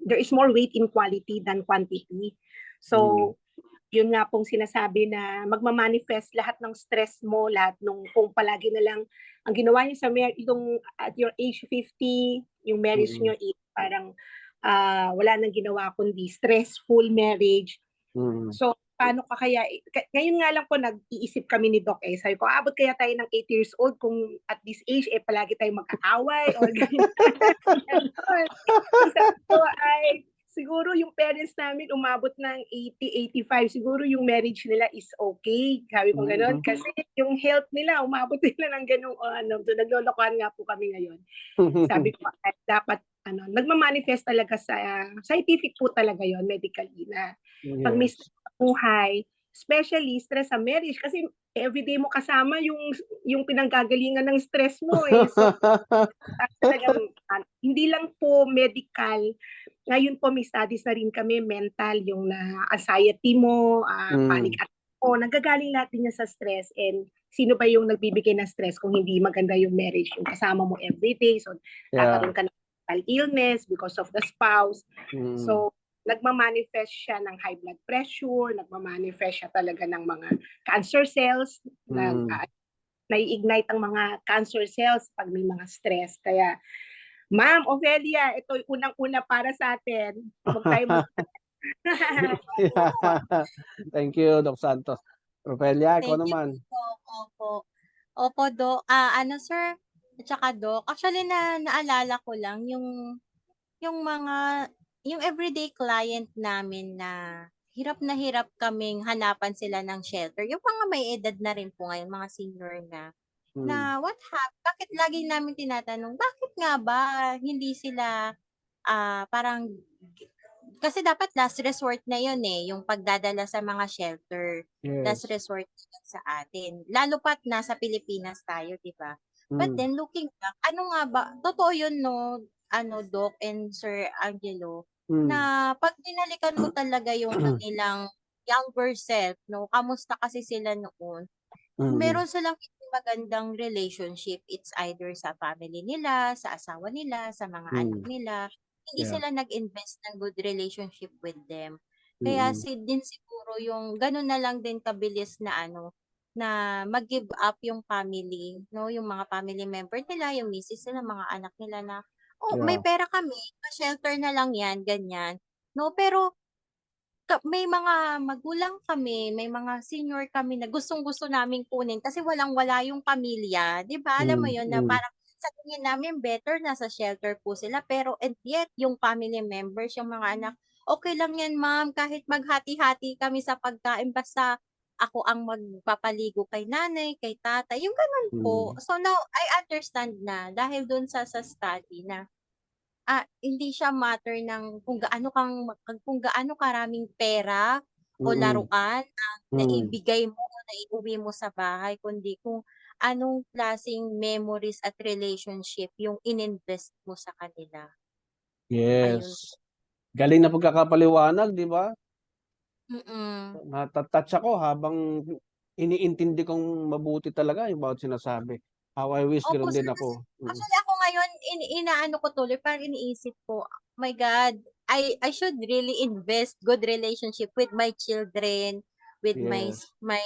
there is more weight in quality than quantity. So, yun nga pong sinasabi na magmamanifest lahat ng stress mo, lahat nung kung palagi na lang ang ginawa niya sa itong at your age 50, yung marriage niyo is parang wala nang ginawa kundi stressful marriage. So, paano ka kaya, ngayon nga lang po nag-iisip kami ni Doc sabi ko, abot kaya tayo ng 8 years old kung at this age, palagi tayong magkaaway or ganyan. Sabi ko siguro yung parents namin umabot ng 80, 85. Siguro yung marriage nila is okay. Sabi ko gano'n. Kasi yung health nila, umabot nila ng ganung naglolokohan nga po kami ngayon. Sabi ko, dapat, nagmamanifest talaga sa, scientific po talaga yon medically, na pag may Yes. stress sa buhay, especially stress sa marriage, kasi everyday mo kasama yung pinanggagalingan ng stress mo eh. So, talagang, hindi lang po medical, ngayon po may studies na rin kami, mental, yung na anxiety mo, panic attack mo, nanggagaling lahat din yan sa stress. And sino ba yung nagbibigay ng stress kung hindi maganda yung marriage, yung kasama mo everyday, so Yeah. kakaroon ka ng mental illness because of the spouse. So nagmamanifest siya ng high blood pressure, nagmamanifest siya talaga ng mga cancer cells, nai-ignite ang mga cancer cells pag may mga stress. Kaya Ma'am Ofelia, ito yung unang-una para sa atin. Huwag tayo Thank you, Doc Santos. Ropelia, ikaw Thank you naman. po. Opo. Opo, Doc. Sir, at saka Doc, actually naalala ko lang yung mga, yung everyday client namin na hirap kaming hanapan sila ng shelter. Yung mga may edad na rin po ngayon, mga senior na bakit lagi namin tinatanong, bakit nga ba hindi sila parang, kasi dapat last resort na yun eh, yung pagdadala sa mga shelter. Last Yes. resort yun sa atin. Lalo pat nasa Pilipinas tayo, di ba? But then looking back, ano nga ba, totoo yun no, Doc and Sir Angelo, na pag binalikan mo talaga yung kanilang younger self, no, kamusta kasi sila noon, meron silang hindi magandang relationship. It's either sa family nila, sa asawa nila, sa mga anak nila. Hindi Yeah. sila nag-invest ng good relationship with them. Kaya din siguro yung ganun na lang din kabilis na na mag-give up yung family, no? Yung mga family member nila, yung misis nila, mga anak nila na, may Yeah. pera kami, shelter na lang yan, ganyan. No, pero may mga magulang kami, may mga senior kami na gustong-gusto naming kunin kasi walang-wala yung pamilya, 'di ba? Alam mo 'yun na parang sa tingin namin better nasa shelter po sila, pero and yet yung family members, yung mga anak, okay lang 'yan, ma'am, kahit maghati-hati kami sa pagkain basta ako ang magpapaligo kay nanay, kay tatay, yung gano'n po. So now I understand na dahil dun sa study na hindi siya matter ng kung gaano karaming pera o laruan ang naibigay mo o naiuwi mo sa bahay, kundi kung anong klaseng memories at relationship yung ininvest mo sa kanila. Ayun. Yes. Galing na pagkakapaliwanag, di ba? Mm. Natatouch ako habang iniintindi kong mabuti talaga yung bawat sinasabi. How I wish Opo, ganoon din sir, kasi ako. actually ako ngayon inaano ko tuloy, parang iniisip ko, my God, I should really invest good relationship with my children, with my Yes. my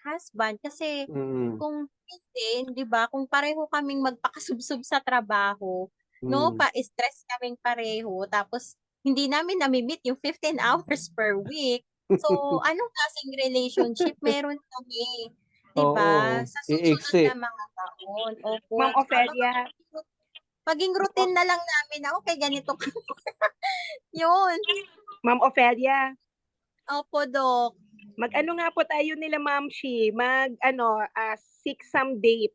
husband, kasi Mm. kung hindi, 'di ba, kung pareho kaming magpakasubsob sa trabaho, no, stress kaming pareho, tapos hindi namin nami-meet yung 15 hours per week. So, anong klaseng relationship meron kami? 'Di ba? Oo, Sa susunod iiksi. na mga taon, opo. Ma'am Tsaka Ofelia, maging routine na lang namin na, okay, ganito ka. Yun. Ma'am Ofelia, Opo, Doc. mag-ano nga po tayo nila Ma'am Shi, seek some date.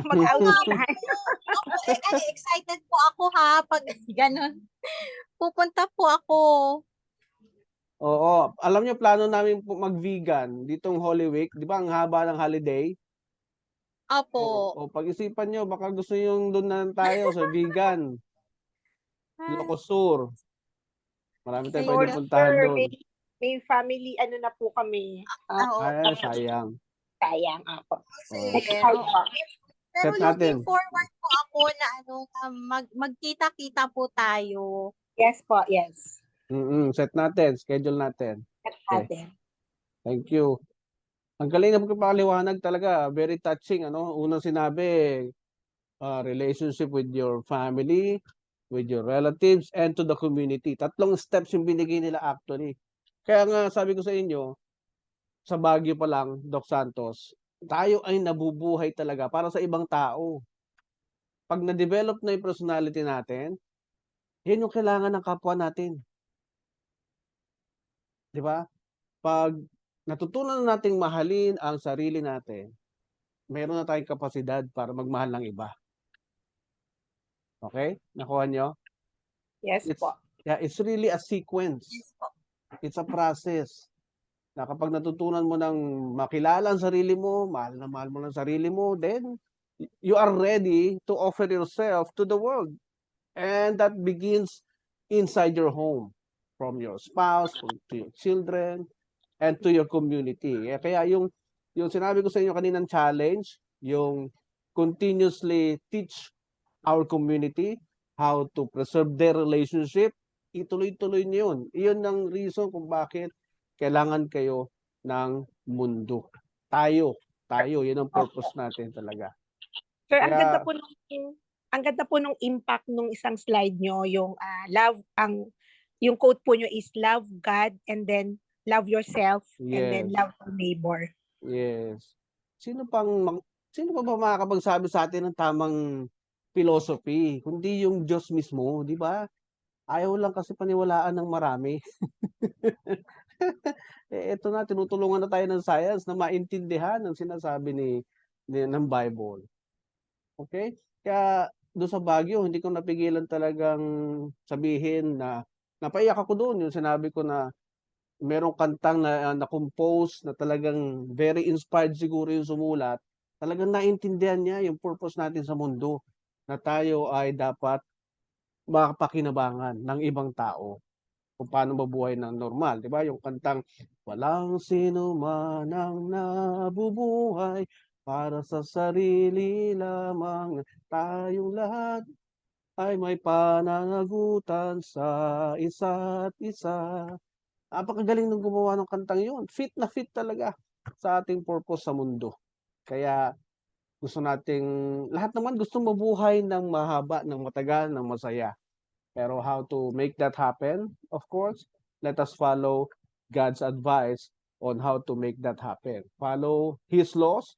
Mag-outing tayo. Opo, excited po ako ha, pag ganun. Pupunta po ako. Oo, alam niyo plano namin po mag-vegan ditong Holy Week, 'di ba ang haba ng holiday? Opo. O pag-isipan niyo baka gusto niyo doon na tayo sa vegan, Ilocos Sur. Marami tayong Ayun pwedeng lang. puntahan Sir, doon. may family, na po kami. Ay, sayang. Sayang ako. Next Sir, time oo. po. Pero Set natin. looking forward po ako na magkita-kita po tayo. Yes po, yes. Set natin, schedule natin. Next Okay. natin. Thank you. Ang galing na pagpapaliwanag talaga, very touching Unang sinabi, relationship with your family, with your relatives, and to the community. 3 steps yung binigay nila actually. Kaya nga sabi ko sa inyo, sa Baguio pa lang, Doc Santos, tayo ay nabubuhay talaga para sa ibang tao. Pag na-develop na yung personality natin, yan yung kailangan ng kapwa natin. 'Di ba? 'Pag natutunan na nating mahalin ang sarili natin, meron na tayong kapasidad para magmahal ng iba. Okay? Nakuha niyo? Yes It's po. yeah, it's really a sequence. Yes po. It's a process na kapag natutunan mo ng makilala ang sarili mo, mahal na mahal mo ng sarili mo, then you are ready to offer yourself to the world. And that begins inside your home, from your spouse, to your children, and to your community. Kaya yung sinabi ko sa inyo kaninang challenge, yung continuously teach our community how to preserve their relationship, ituloy-tuloy niyo yun. Iyon ang reason kung bakit kailangan kayo ng mundo. Tayo, yun ang purpose natin talaga. Sir, ang ganda Kaya, po nung impact nung isang slide nyo, yung love, yung quote po nyo is love God and then love yourself and then yes, love your neighbor. yes. Sino pa ba makakapagsabi sa atin ng tamang philosophy, kundi yung Diyos mismo, di ba? Ayaw lang kasi paniwalaan ng marami. Eto na, tinutulungan na tayo ng science na maintindihan ang sinasabi ng Bible. Okay? Kaya doon sa Baguio, hindi ko napigilan talagang sabihin na napaiyak ako doon. Yung sinabi ko na merong kantang na-compose na talagang very inspired siguro yung sumulat. Talagang naintindihan niya yung purpose natin sa mundo na tayo ay dapat makapakinabangan ng ibang tao kung paano mabuhay ng normal, 'di ba? Yung kantang walang sino man ang nabubuhay para sa sarili lamang, tayong lahat ay may pananagutan sa isa't isa. Napakagaling nung gumawa ng kantang yun. Fit na fit talaga sa ating purpose sa mundo. Kaya gusto nating lahat naman gusto mabuhay ng mahaba, ng matagal, ng masaya. Pero how to make that happen? Of course, let us follow God's advice on how to make that happen. Follow His laws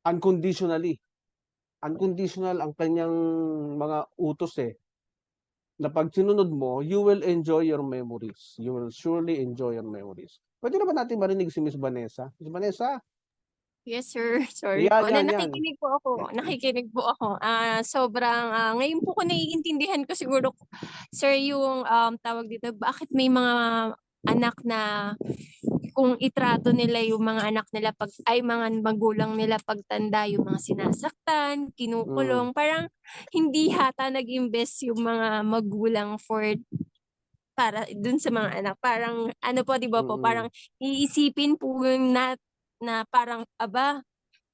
unconditionally. Unconditional ang kanyang mga utos na pag sinunod mo, you will enjoy your memories. You will surely enjoy your memories. Pwede na ba natin marinig si Miss Vanessa? Miss Vanessa? Yes, sir. Sorry Yan, po. yan, yan. Nakikinig po ako. Nakikinig po ako. Ngayon po ko naiintindihan ko siguro, sir, yung tawag dito, bakit may mga anak na kung itrato nila yung mga anak nila mga magulang nila pagtanda, yung mga sinasaktan, kinukulong, parang hindi hata nag-invest yung mga magulang para dun sa mga anak. Parang ano po, 'di ba po, parang iisipin po yung na parang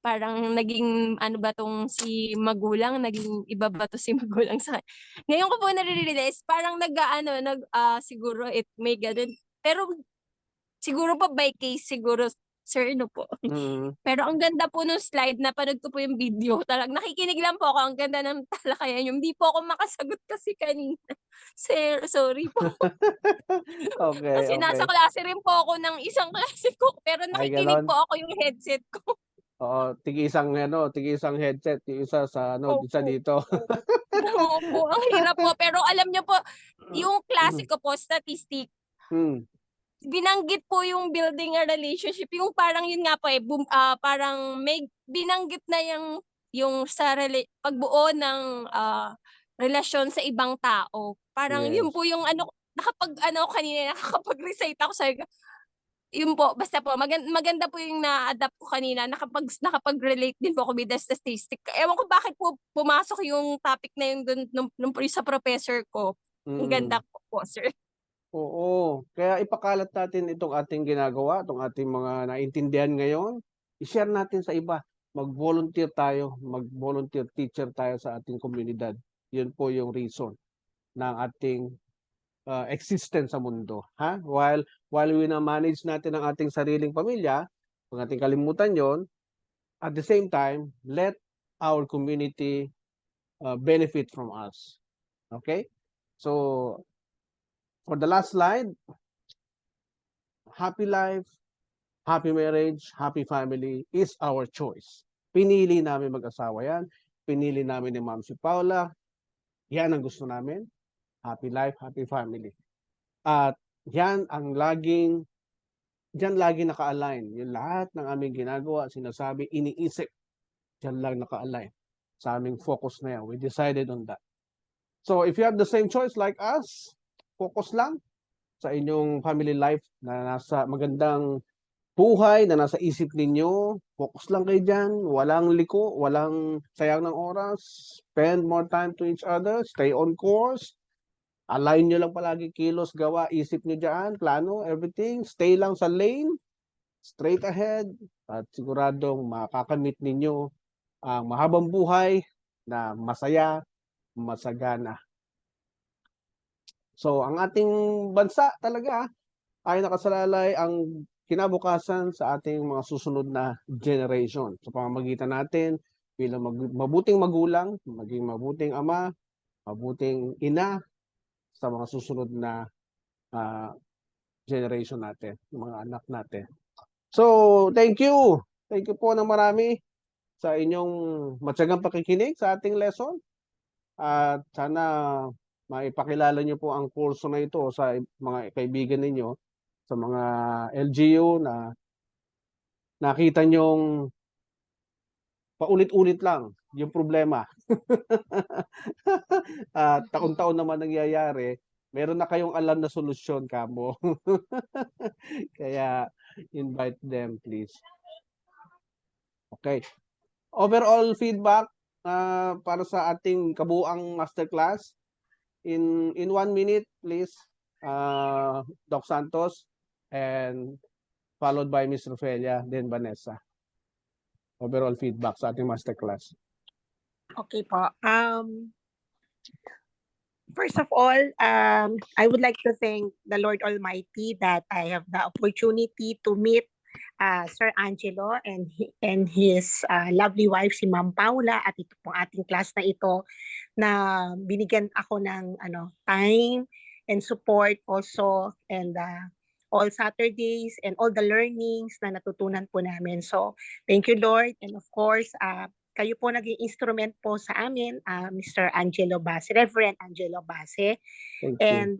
parang naging ano ba tong si magulang, naging iba ba to si magulang sa ngayon ko po nare-realize, parang siguro it may ganun. Pero siguro po by case siguro, sir, no po. Pero ang ganda po nung slide, napanood ko po yung video. Talagang nakikinig lang po ako. Ang ganda ng talakayan yun. Hindi po ako makasagot kasi kanina. Sir, sorry po. Okay, Kasi nasa okay. klase rin po ako ng isang klase ko. Pero Ay, nakikinig ganon. po ako yung headset ko. Oo, tigi-isang headset, yung isa sa isa Opo. dito. Opo, ang hirap po. Pero alam niyo po, yung klase ko po, statistic, Hmm. binanggit po yung building a relationship. Yung parang yun nga po parang may binanggit na yung pagbuo ng relasyon sa ibang tao. Parang yun Yes. po yung nakakapag-recite ako sa yun po, basta po, maganda po yung na-adapt ko kanina, nakapag-relate din po ako with the statistic. Ewan ko bakit po pumasok yung topic na yun dun, nung sa professor ko. Ang ganda po, sir. Oo, kaya ipakalat natin itong ating ginagawa, itong ating mga naintindihan ngayon, i-share natin sa iba. Mag-volunteer tayo, mag-volunteer teacher tayo sa ating komunidad. Yun po yung reason ng ating existence sa mundo. Ha? While wina-manage natin ang ating sariling pamilya, kung ating kalimutan yon, at the same time, let our community benefit from us. Okay? So, for the last slide, happy life, happy marriage, happy family is our choice. Pinili namin mag-asawa yan. Pinili namin ni Ma'am si Paula. Yan ang gusto namin. Happy life, happy family. At yan ang laging diyan lagi naka-align. Yung lahat ng aming ginagawa, sinasabi, iniisip, diyan lang naka-align sa aming focus na yan. We decided on that. So if you have the same choice like us, focus lang sa inyong family life na nasa magandang buhay, na nasa isip ninyo, focus lang kayo dyan, walang liko, walang sayang ng oras, spend more time to each other, stay on course, align nyo lang palagi kilos, gawa, isip nyo dyan, plano, everything, stay lang sa lane, straight ahead, at siguradong makakamit ninyo ang mahabang buhay na masaya, masagana. So, ang ating bansa talaga ay nakasalalay ang kinabukasan sa ating mga susunod na generation. Sa pamamagitan natin bilang mabuting magulang, maging mabuting ama, mabuting ina sa mga susunod na generation natin, mga anak natin. So, thank you. Thank you po ng marami sa inyong matyagang pakikinig sa ating lesson. At sana maipakilala niyo po ang kurso na ito sa mga kaibigan ninyo, sa mga LGU na nakita nyong paulit-ulit lang yung problema. At taon-taon naman nangyayari, meron na kayong alam na solusyon kamo. Kaya invite them please. Okay. Overall feedback para sa ating kabuuang masterclass in 1 minute please, Doc Santos, and followed by Ms. Rofelia, then Vanessa. Overall feedback sa ating masterclass. Okay po. First of all, I would like to thank the Lord Almighty that I have the opportunity to meet Sir Angelo and his lovely wife, si Ma'am Paula, at ito pong ating class na ito na binigyan ako ng time and support also, and all Saturdays and all the learnings na natutunan po namin. So, thank you Lord, and of course, kayo po naging instrument po sa amin, Mr. Angelo Base, Reverend Angelo Base. Thank you. And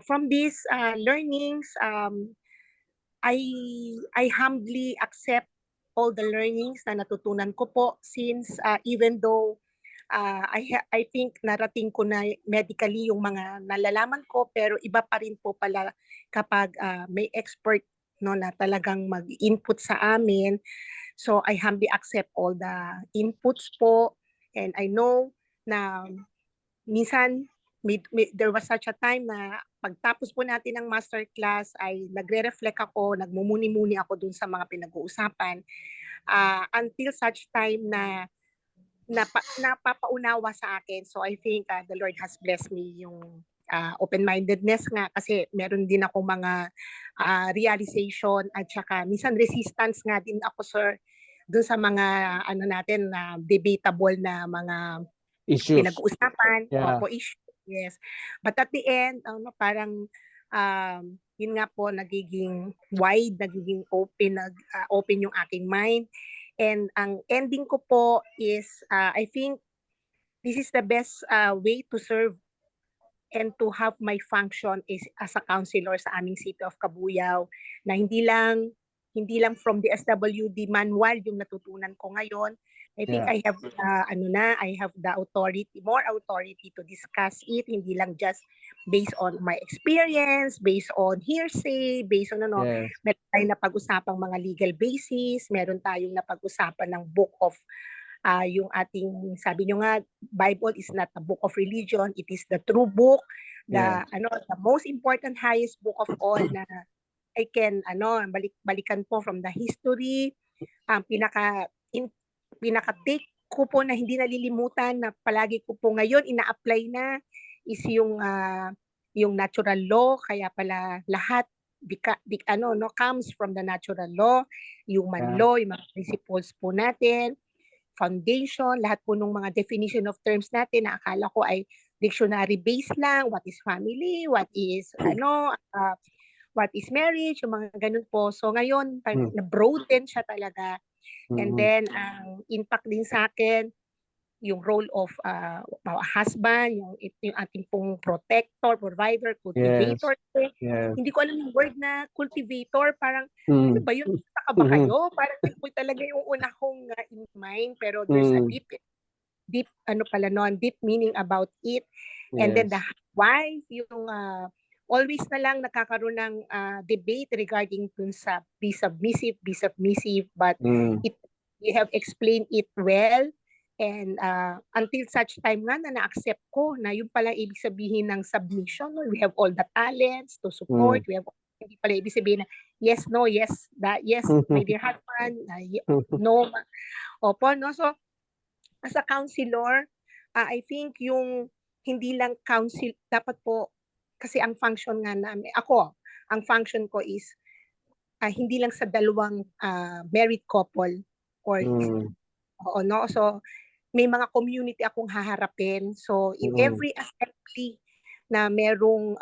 from these learnings, I humbly accept all the learnings na natutunan ko po, since even though I think narating ko na medically yung mga nalalaman ko, pero iba pa rin po pala kapag may expert na talagang mag-input sa amin. So I humbly accept all the inputs po, and I know na minsan there was such a time na pagtapos po natin ng masterclass ay nagre-reflect ako, nagmumuni-muni ako dun sa mga pinag-uusapan, until such time na napapaunawa sa akin. So I think the Lord has blessed me yung open-mindedness nga, kasi meron din ako mga realization at saka minsan resistance nga din ako, sir, dun sa mga natin na debatable na mga Issues. pinag-uusapan, Yeah. opo, issue. Yes. But at the end, parang yun nga po, nagiging wide, nagiging open, open yung aking mind. And ang ending ko po is, I think this is the best way to serve and to have my function is as a counselor sa aming City of Cabuyao, na hindi lang from the SWD manual yung natutunan ko ngayon. I think Yeah. I have I have the more authority to discuss it, hindi lang just based on my experience, based on hearsay, based on Yes. meron tayong napag-usapang mga legal basis, meron tayong napag-usapan ng book of yung ating, sabi nyo nga, Bible is not a book of religion, it is the true book, the most important, highest book of all na I can balikan po from the history. Ang pinaka-take ko po na hindi nalilimutan, na palagi ko po ngayon ina-apply na, is yung natural law. Kaya pala lahat comes from the natural law, human law, yung mga principles po natin, foundation, lahat po ng mga definition of terms natin na akala ko ay dictionary based lang, what is family, what is what is marriage, yung mga ganun po. So ngayon, na-broaden siya talaga. And then, ang impact din sa akin, yung role of husband, yung ating pong protector, provider, cultivator. Yes. Hindi ko alam yung word na cultivator, parang ano ba yun? Saka ba kayo? Parang yun po talaga yung una kong in mind, pero there's a deep deep meaning about it. And then the wife, yung always na lang nakakaroon ng debate regarding dun sa be submissive, but you have explained it well. And until such time nga na na-accept ko na yung pala ibig sabihin ng submission, no? We have all the talents to support. We have hindi pala ibig sabihin na yes, no, yes, yes, my dear husband, no. Opo, no? So, as a counselor, I think yung hindi lang counsel, dapat po, kasi ang function nga namin, ang function ko is hindi lang sa dalawang married couple or no? So, may mga community akong haharapin. So, in every assembly na merong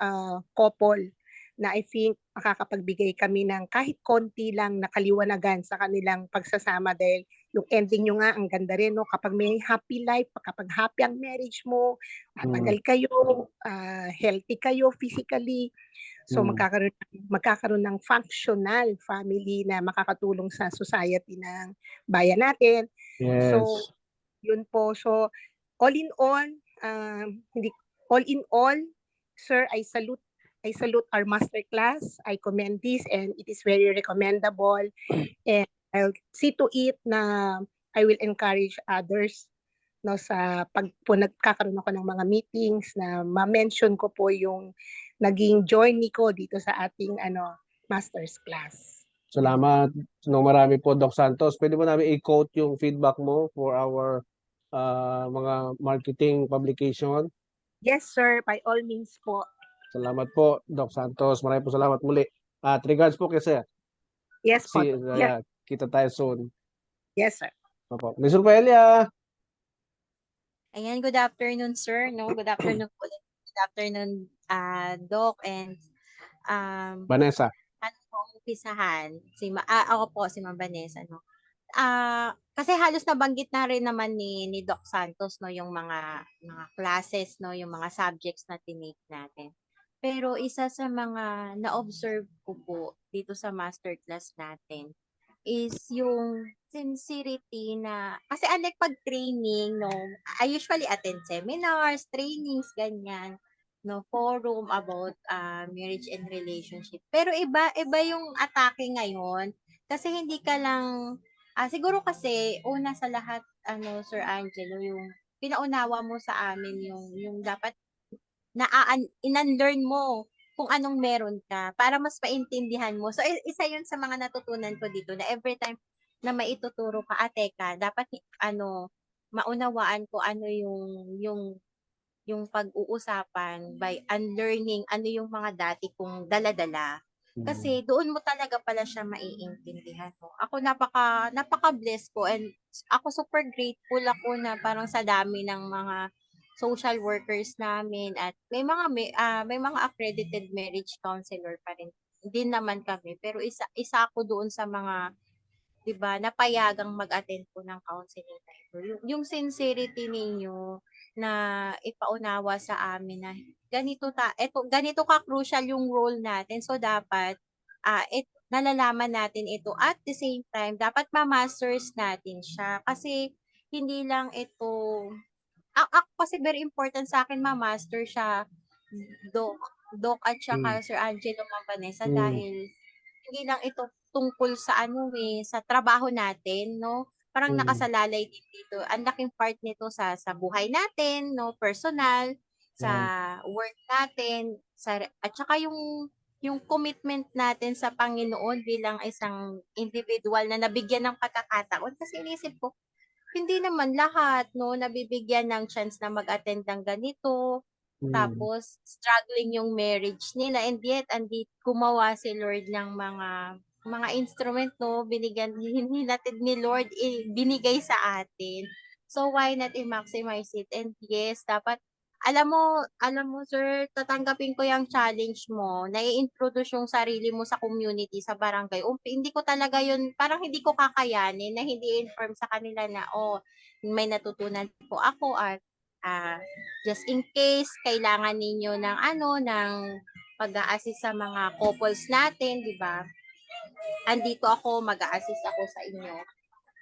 couple na I think makakapagbigay kami ng kahit konti lang na kaliwanagan sa kanilang pagsasama dahil yung ending nyo nga, ang ganda rin, no? Kapag may happy life, kapag happy ang marriage mo, matagal kayo, healthy kayo physically, so magkakaroon ng functional family na makakatulong sa society ng bayan natin. Yes. So, yun po. So, all in all, sir, I salute our masterclass. I commend this and it is very recommendable. And I'll see to it na I will encourage others no sa pag po nagkakaroon ako ng mga meetings na ma-mention ko po yung naging journey ko dito sa ating master's class. Salamat no marami po, Doc Santos. Pwede mo namin i-quote yung feedback mo for our mga marketing publication? Yes, sir. By all means po. Salamat po, Doc Santos. Maraming po salamat muli. At regards po kay Sir. Yes po. Yes. Kita tayo soon. Yes, sir. Opo. Miss Rupelia. Ayan, good afternoon, sir. No, good afternoon po. Good afternoon, Doc and Vanessa. ano po ang umpisahan? Ako po, si Ma'am Vanessa, no. Kasi halos nabanggit na rin naman ni Doc Santos, no, yung mga classes, no, yung mga subjects na tinake natin. Pero isa sa mga na-observe ko po dito sa masterclass natin is yung sincerity na, kasi unlike pag-training, no, I usually attend seminars, trainings, ganyan, no, forum about marriage and relationship. Pero iba yung atake ngayon kasi hindi ka lang, siguro kasi una sa lahat, Sir Angelo, yung pinaunawa mo sa amin yung dapat in-unlearn mo kung anong meron ka para mas maintindihan mo. So, isa yun sa mga natutunan ko dito na every time na maituturo ka, teka, dapat maunawaan ko ano yung pag-uusapan by unlearning ano yung mga dati kong dala-dala. Kasi doon mo talaga pala siya maiintindihan mo. Ako napaka-bless ko and ako super grateful ako na parang sa dami ng mga social workers namin at may mga accredited marriage counselor pa rin din naman kami, pero isa ako doon sa mga 'di ba napayagang mag-attend po ng counseling na ito. Yung sincerity ninyo na ipaunawa sa amin na ganito ka crucial yung role natin, so dapat nalalaman natin ito at the same time dapat ma-masters natin siya kasi hindi lang ito ako kasi very important sa akin ma-master siya, Doc at saka Sir Angelo, Ma'am Vanessa, dahil hindi lang ito tungkol sa sa trabaho natin, no? Parang nakasalalay din dito. Ang laking part nito sa buhay natin, no? Personal, sa work natin, at saka yung commitment natin sa Panginoon bilang isang individual na nabigyan ng pagkakataon. Kasi inisip ko, hindi naman lahat, no, nabibigyan ng chance na mag-attend ng ganito. Tapos, struggling yung marriage nila. And yet, gumawa si Lord ng mga instrument, no, hinatid ni Lord, binigay sa atin. So, why not i-maximize it? And yes, dapat alam mo sir, tatanggapin ko yung challenge mo, na i-introduce yung sarili mo sa community, sa barangay. Hindi ko talaga yun, parang hindi ko kakayanin na hindi inform sa kanila na, may natutunan po ako at just in case kailangan ninyo ng ng pag-a-assist sa mga couples natin, di ba? Andito ako, mag-a-assist ako sa inyo.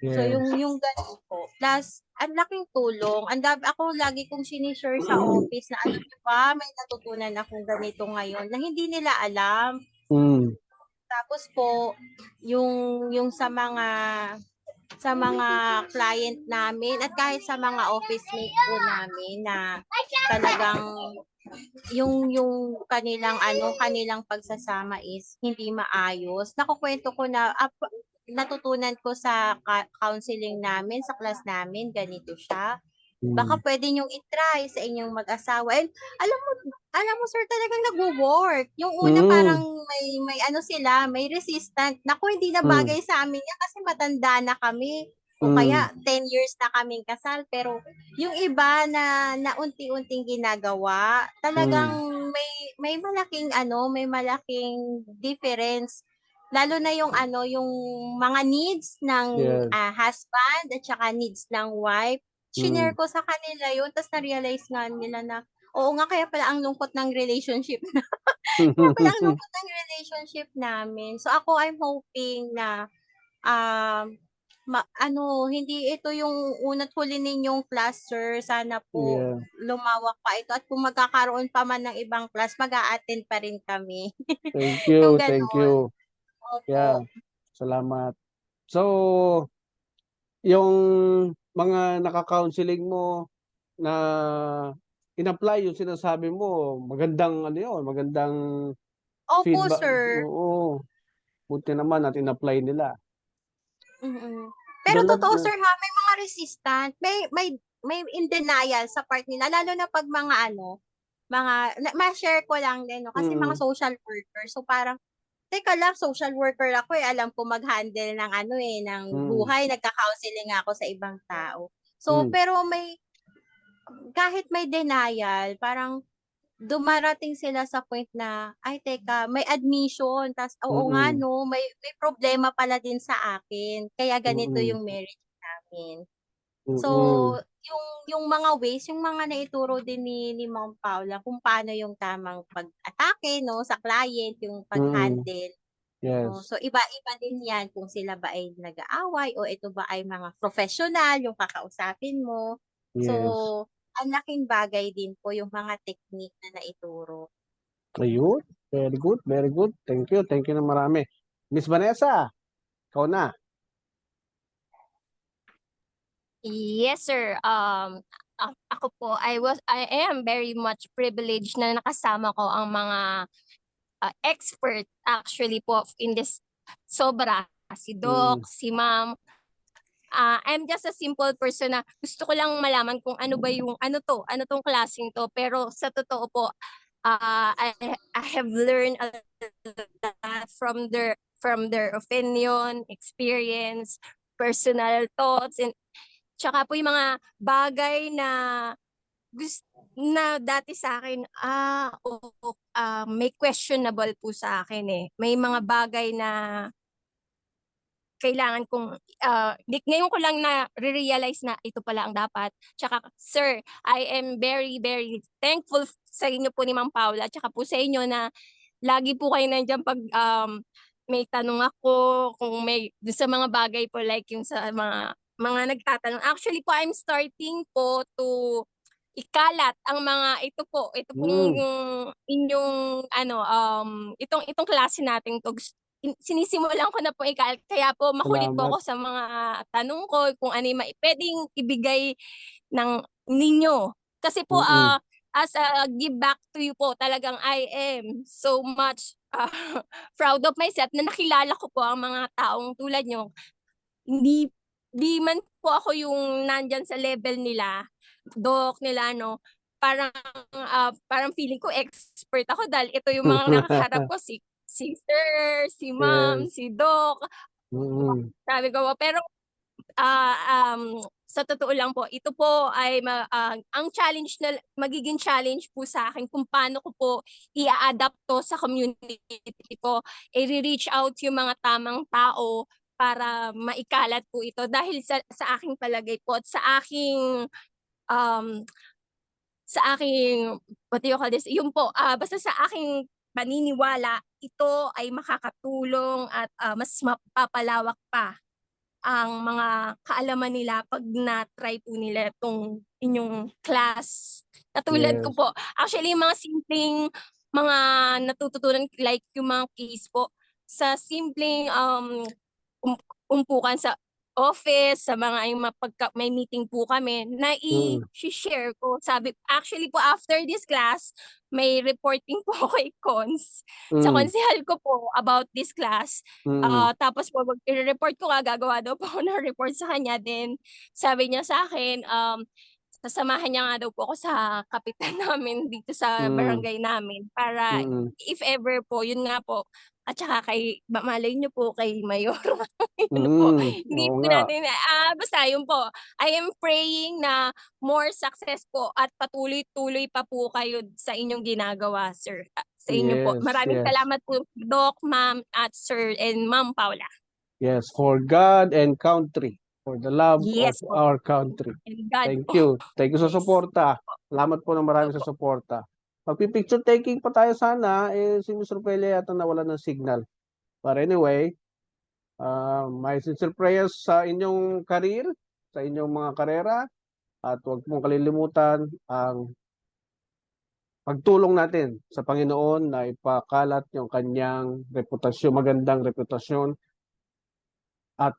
So Yes. yung ganun po. Plus, ang laking tulong. Ako lagi kong sinishare sa office na alam niyo ba, may natutunan akong ganito ngayon na hindi nila alam. Mm. Tapos po, yung sa mga client namin at kahit sa mga office mate po namin na talagang yung kanilang pagsasama is hindi maayos. Nakukwento ko na natutunan ko sa counseling namin, sa class namin, ganito siya. Baka pwede niyong i-try sa inyong mag-asawa. And alam mo sir, talagang nagwo-work. Yung una parang sila, may resistant. Naku, hindi na bagay sa amin yan kasi matanda na kami. O kaya 10 years na kaming kasal, pero yung iba na unti-unting ginagawa, talagang may malaking difference. Lalo na yung yung mga needs ng Yes. husband at saka needs ng wife. Shinare ko sa kanila yun, tapos na-realize nga nila na, oo nga, kaya pala ang lungkot ng relationship namin. So ako, I'm hoping na hindi ito yung una't huli ninyong class, sir. Sana po Yeah. lumawak pa ito at kung magkakaroon pa man ng ibang class, mag-a-attend pa rin kami. Thank Yung you, thank ganon. you. Opo. Yeah, salamat. So, yung mga naka-counseling mo na in-apply yung sinasabi mo, magandang magandang Opo, feedback. sir. Oo, buti naman at in-apply nila. Pero Tulad totoo, na, sir, may mga resistant, may in denial sa part nila, lalo na pag mga ma-share ko lang din, no, kasi mga social worker. So parang, teka lang, social worker ako alam ko mag-handle ng ng buhay, nagka-counseling ako sa ibang tao. So, pero kahit may denial, parang dumarating sila sa point na, ay teka, may admission, tas oo nga no, may problema pala din sa akin, kaya ganito yung marriage namin. So, yung mga ways, yung mga naituro din ni Ma'am Paula kung paano yung tamang pag-atake no sa client, yung pag-handle. yes, No? So, iba-iba din yan kung sila ba ay nag-aaway o ito ba ay mga professional yung kakausapin mo. So, yes. ang laking bagay din po yung mga technique na naituro. Ayun, very good, very good. Thank you na marami. Miss Vanessa, ikaw na. Yes, sir. Ako po, I am very much privileged na nakasama ko ang mga expert actually po in this sobra. Si Doc, si Ma'am. I'm just a simple person na gusto ko lang malaman kung ano ba yung, ano tong klaseng to. Pero sa totoo po, I have learned a lot from their opinion, experience, personal thoughts, and tsaka po yung mga bagay na na dati sa akin, may questionable po sa akin eh. May mga bagay na kailangan kong, ngayon ko lang na realize na ito pala ang dapat. Tsaka, sir, I am very, very thankful sa inyo po ni Ma'am Paula, tsaka po sa inyo na lagi po kayo nandiyan pag may tanong ako, kung may sa mga bagay po like yung sa mga nagtatanong. Actually po, I'm starting po to ikalat ang mga ito pong yung inyong itong klase natin to. Sinisimulan ko na po ikalat, kaya po makulit po Salamat. ako sa mga tanong ko kung ano yung pwedeng ibigay ng ninyo. Kasi po as a give back to you po, talagang I am so much proud of myself na nakilala ko po ang mga taong tulad nyo. Hindi man po ako yung nandyan sa level nila, Doc, nila, no? Parang feeling ko expert ako dahil ito yung mga nakaharap ko, si Sir, si Ma'am, Yes. si Doc. Sabi ko, pero sa totoo lang po, ito po ay ang challenge na magiging challenge po sa akin kung paano ko po i-adapt to sa community ko, i-reach out yung mga tamang tao para maikalat po ito dahil sa aking palagay po at um, sa aking, what do you call this? Yun po, basta sa aking paniniwala, ito ay makakatulong at mas mapapalawak pa ang mga kaalaman nila pag na-try po nila itong inyong class. Katulad ko Yes. po, actually yung mga simpleng mga natututunan like yung mga case po, sa simpleng umpukan sa office, sa mga yung may meeting po kami, na i-share ko. Sabi, actually po after this class, may reporting po kay Cons. Sa konsehal ko po about this class. Tapos po, i-report ko nga, gagawa daw po ako ng report sa kanya. Then, sabi niya sa akin, sasamahan niya nga daw po ako sa kapitan namin dito sa barangay namin para if ever po, yun nga po, at saka malay niyo po kay Mayor. Ano po, hindi Oo po nga. natin, basta yun po. I am praying na more success po at patuloy-tuloy pa po kayo sa inyong ginagawa, sir. Sa inyo po. Yes, Maraming yes. salamat po, Doc, Ma'am, at Sir, and Ma'am Paula. Yes, for God and country. For the love Yes of po. our country. And God Thank po. you. Thank you sa Yes. suporta. Salamat po ng marami sa Opo. suporta. Magpipicture taking pa tayo sana, si Mr. Pele yata nawala ng signal. But anyway, my sincere prayers sa inyong career, sa inyong mga karera, at huwag mong kalilimutan ang pagtulong natin sa Panginoon na ipakalat yung kanyang reputasyon, magandang reputasyon, at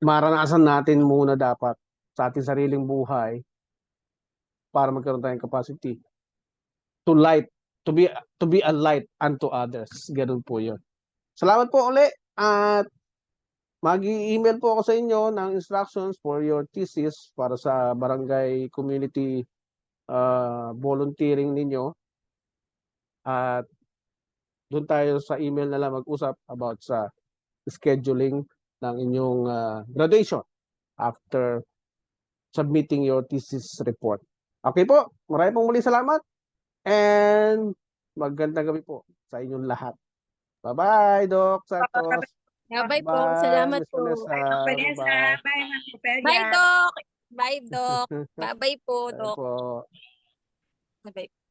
maranasan natin muna dapat sa ating sariling buhay para magkaroon tayong capacity to light, to be a light unto others. Ganun po yun. Salamat po uli at mag-email po ako sa inyo ng instructions for your thesis para sa barangay community volunteering ninyo. At doon tayo sa email na lang mag-usap about sa scheduling ng inyong graduation after submitting your thesis report. Okay po, maraming pong muli salamat and magandang gabi po sa inyong lahat. Bye-bye, Doc Santos. Bye po. Bye, Salamat Miss po. Vanessa. Vanessa, Bye. bye, Ma'am Ofelia. Bye, Doc. Bye, Doc. Bye-bye po, Bye Doc. po. Bye-bye.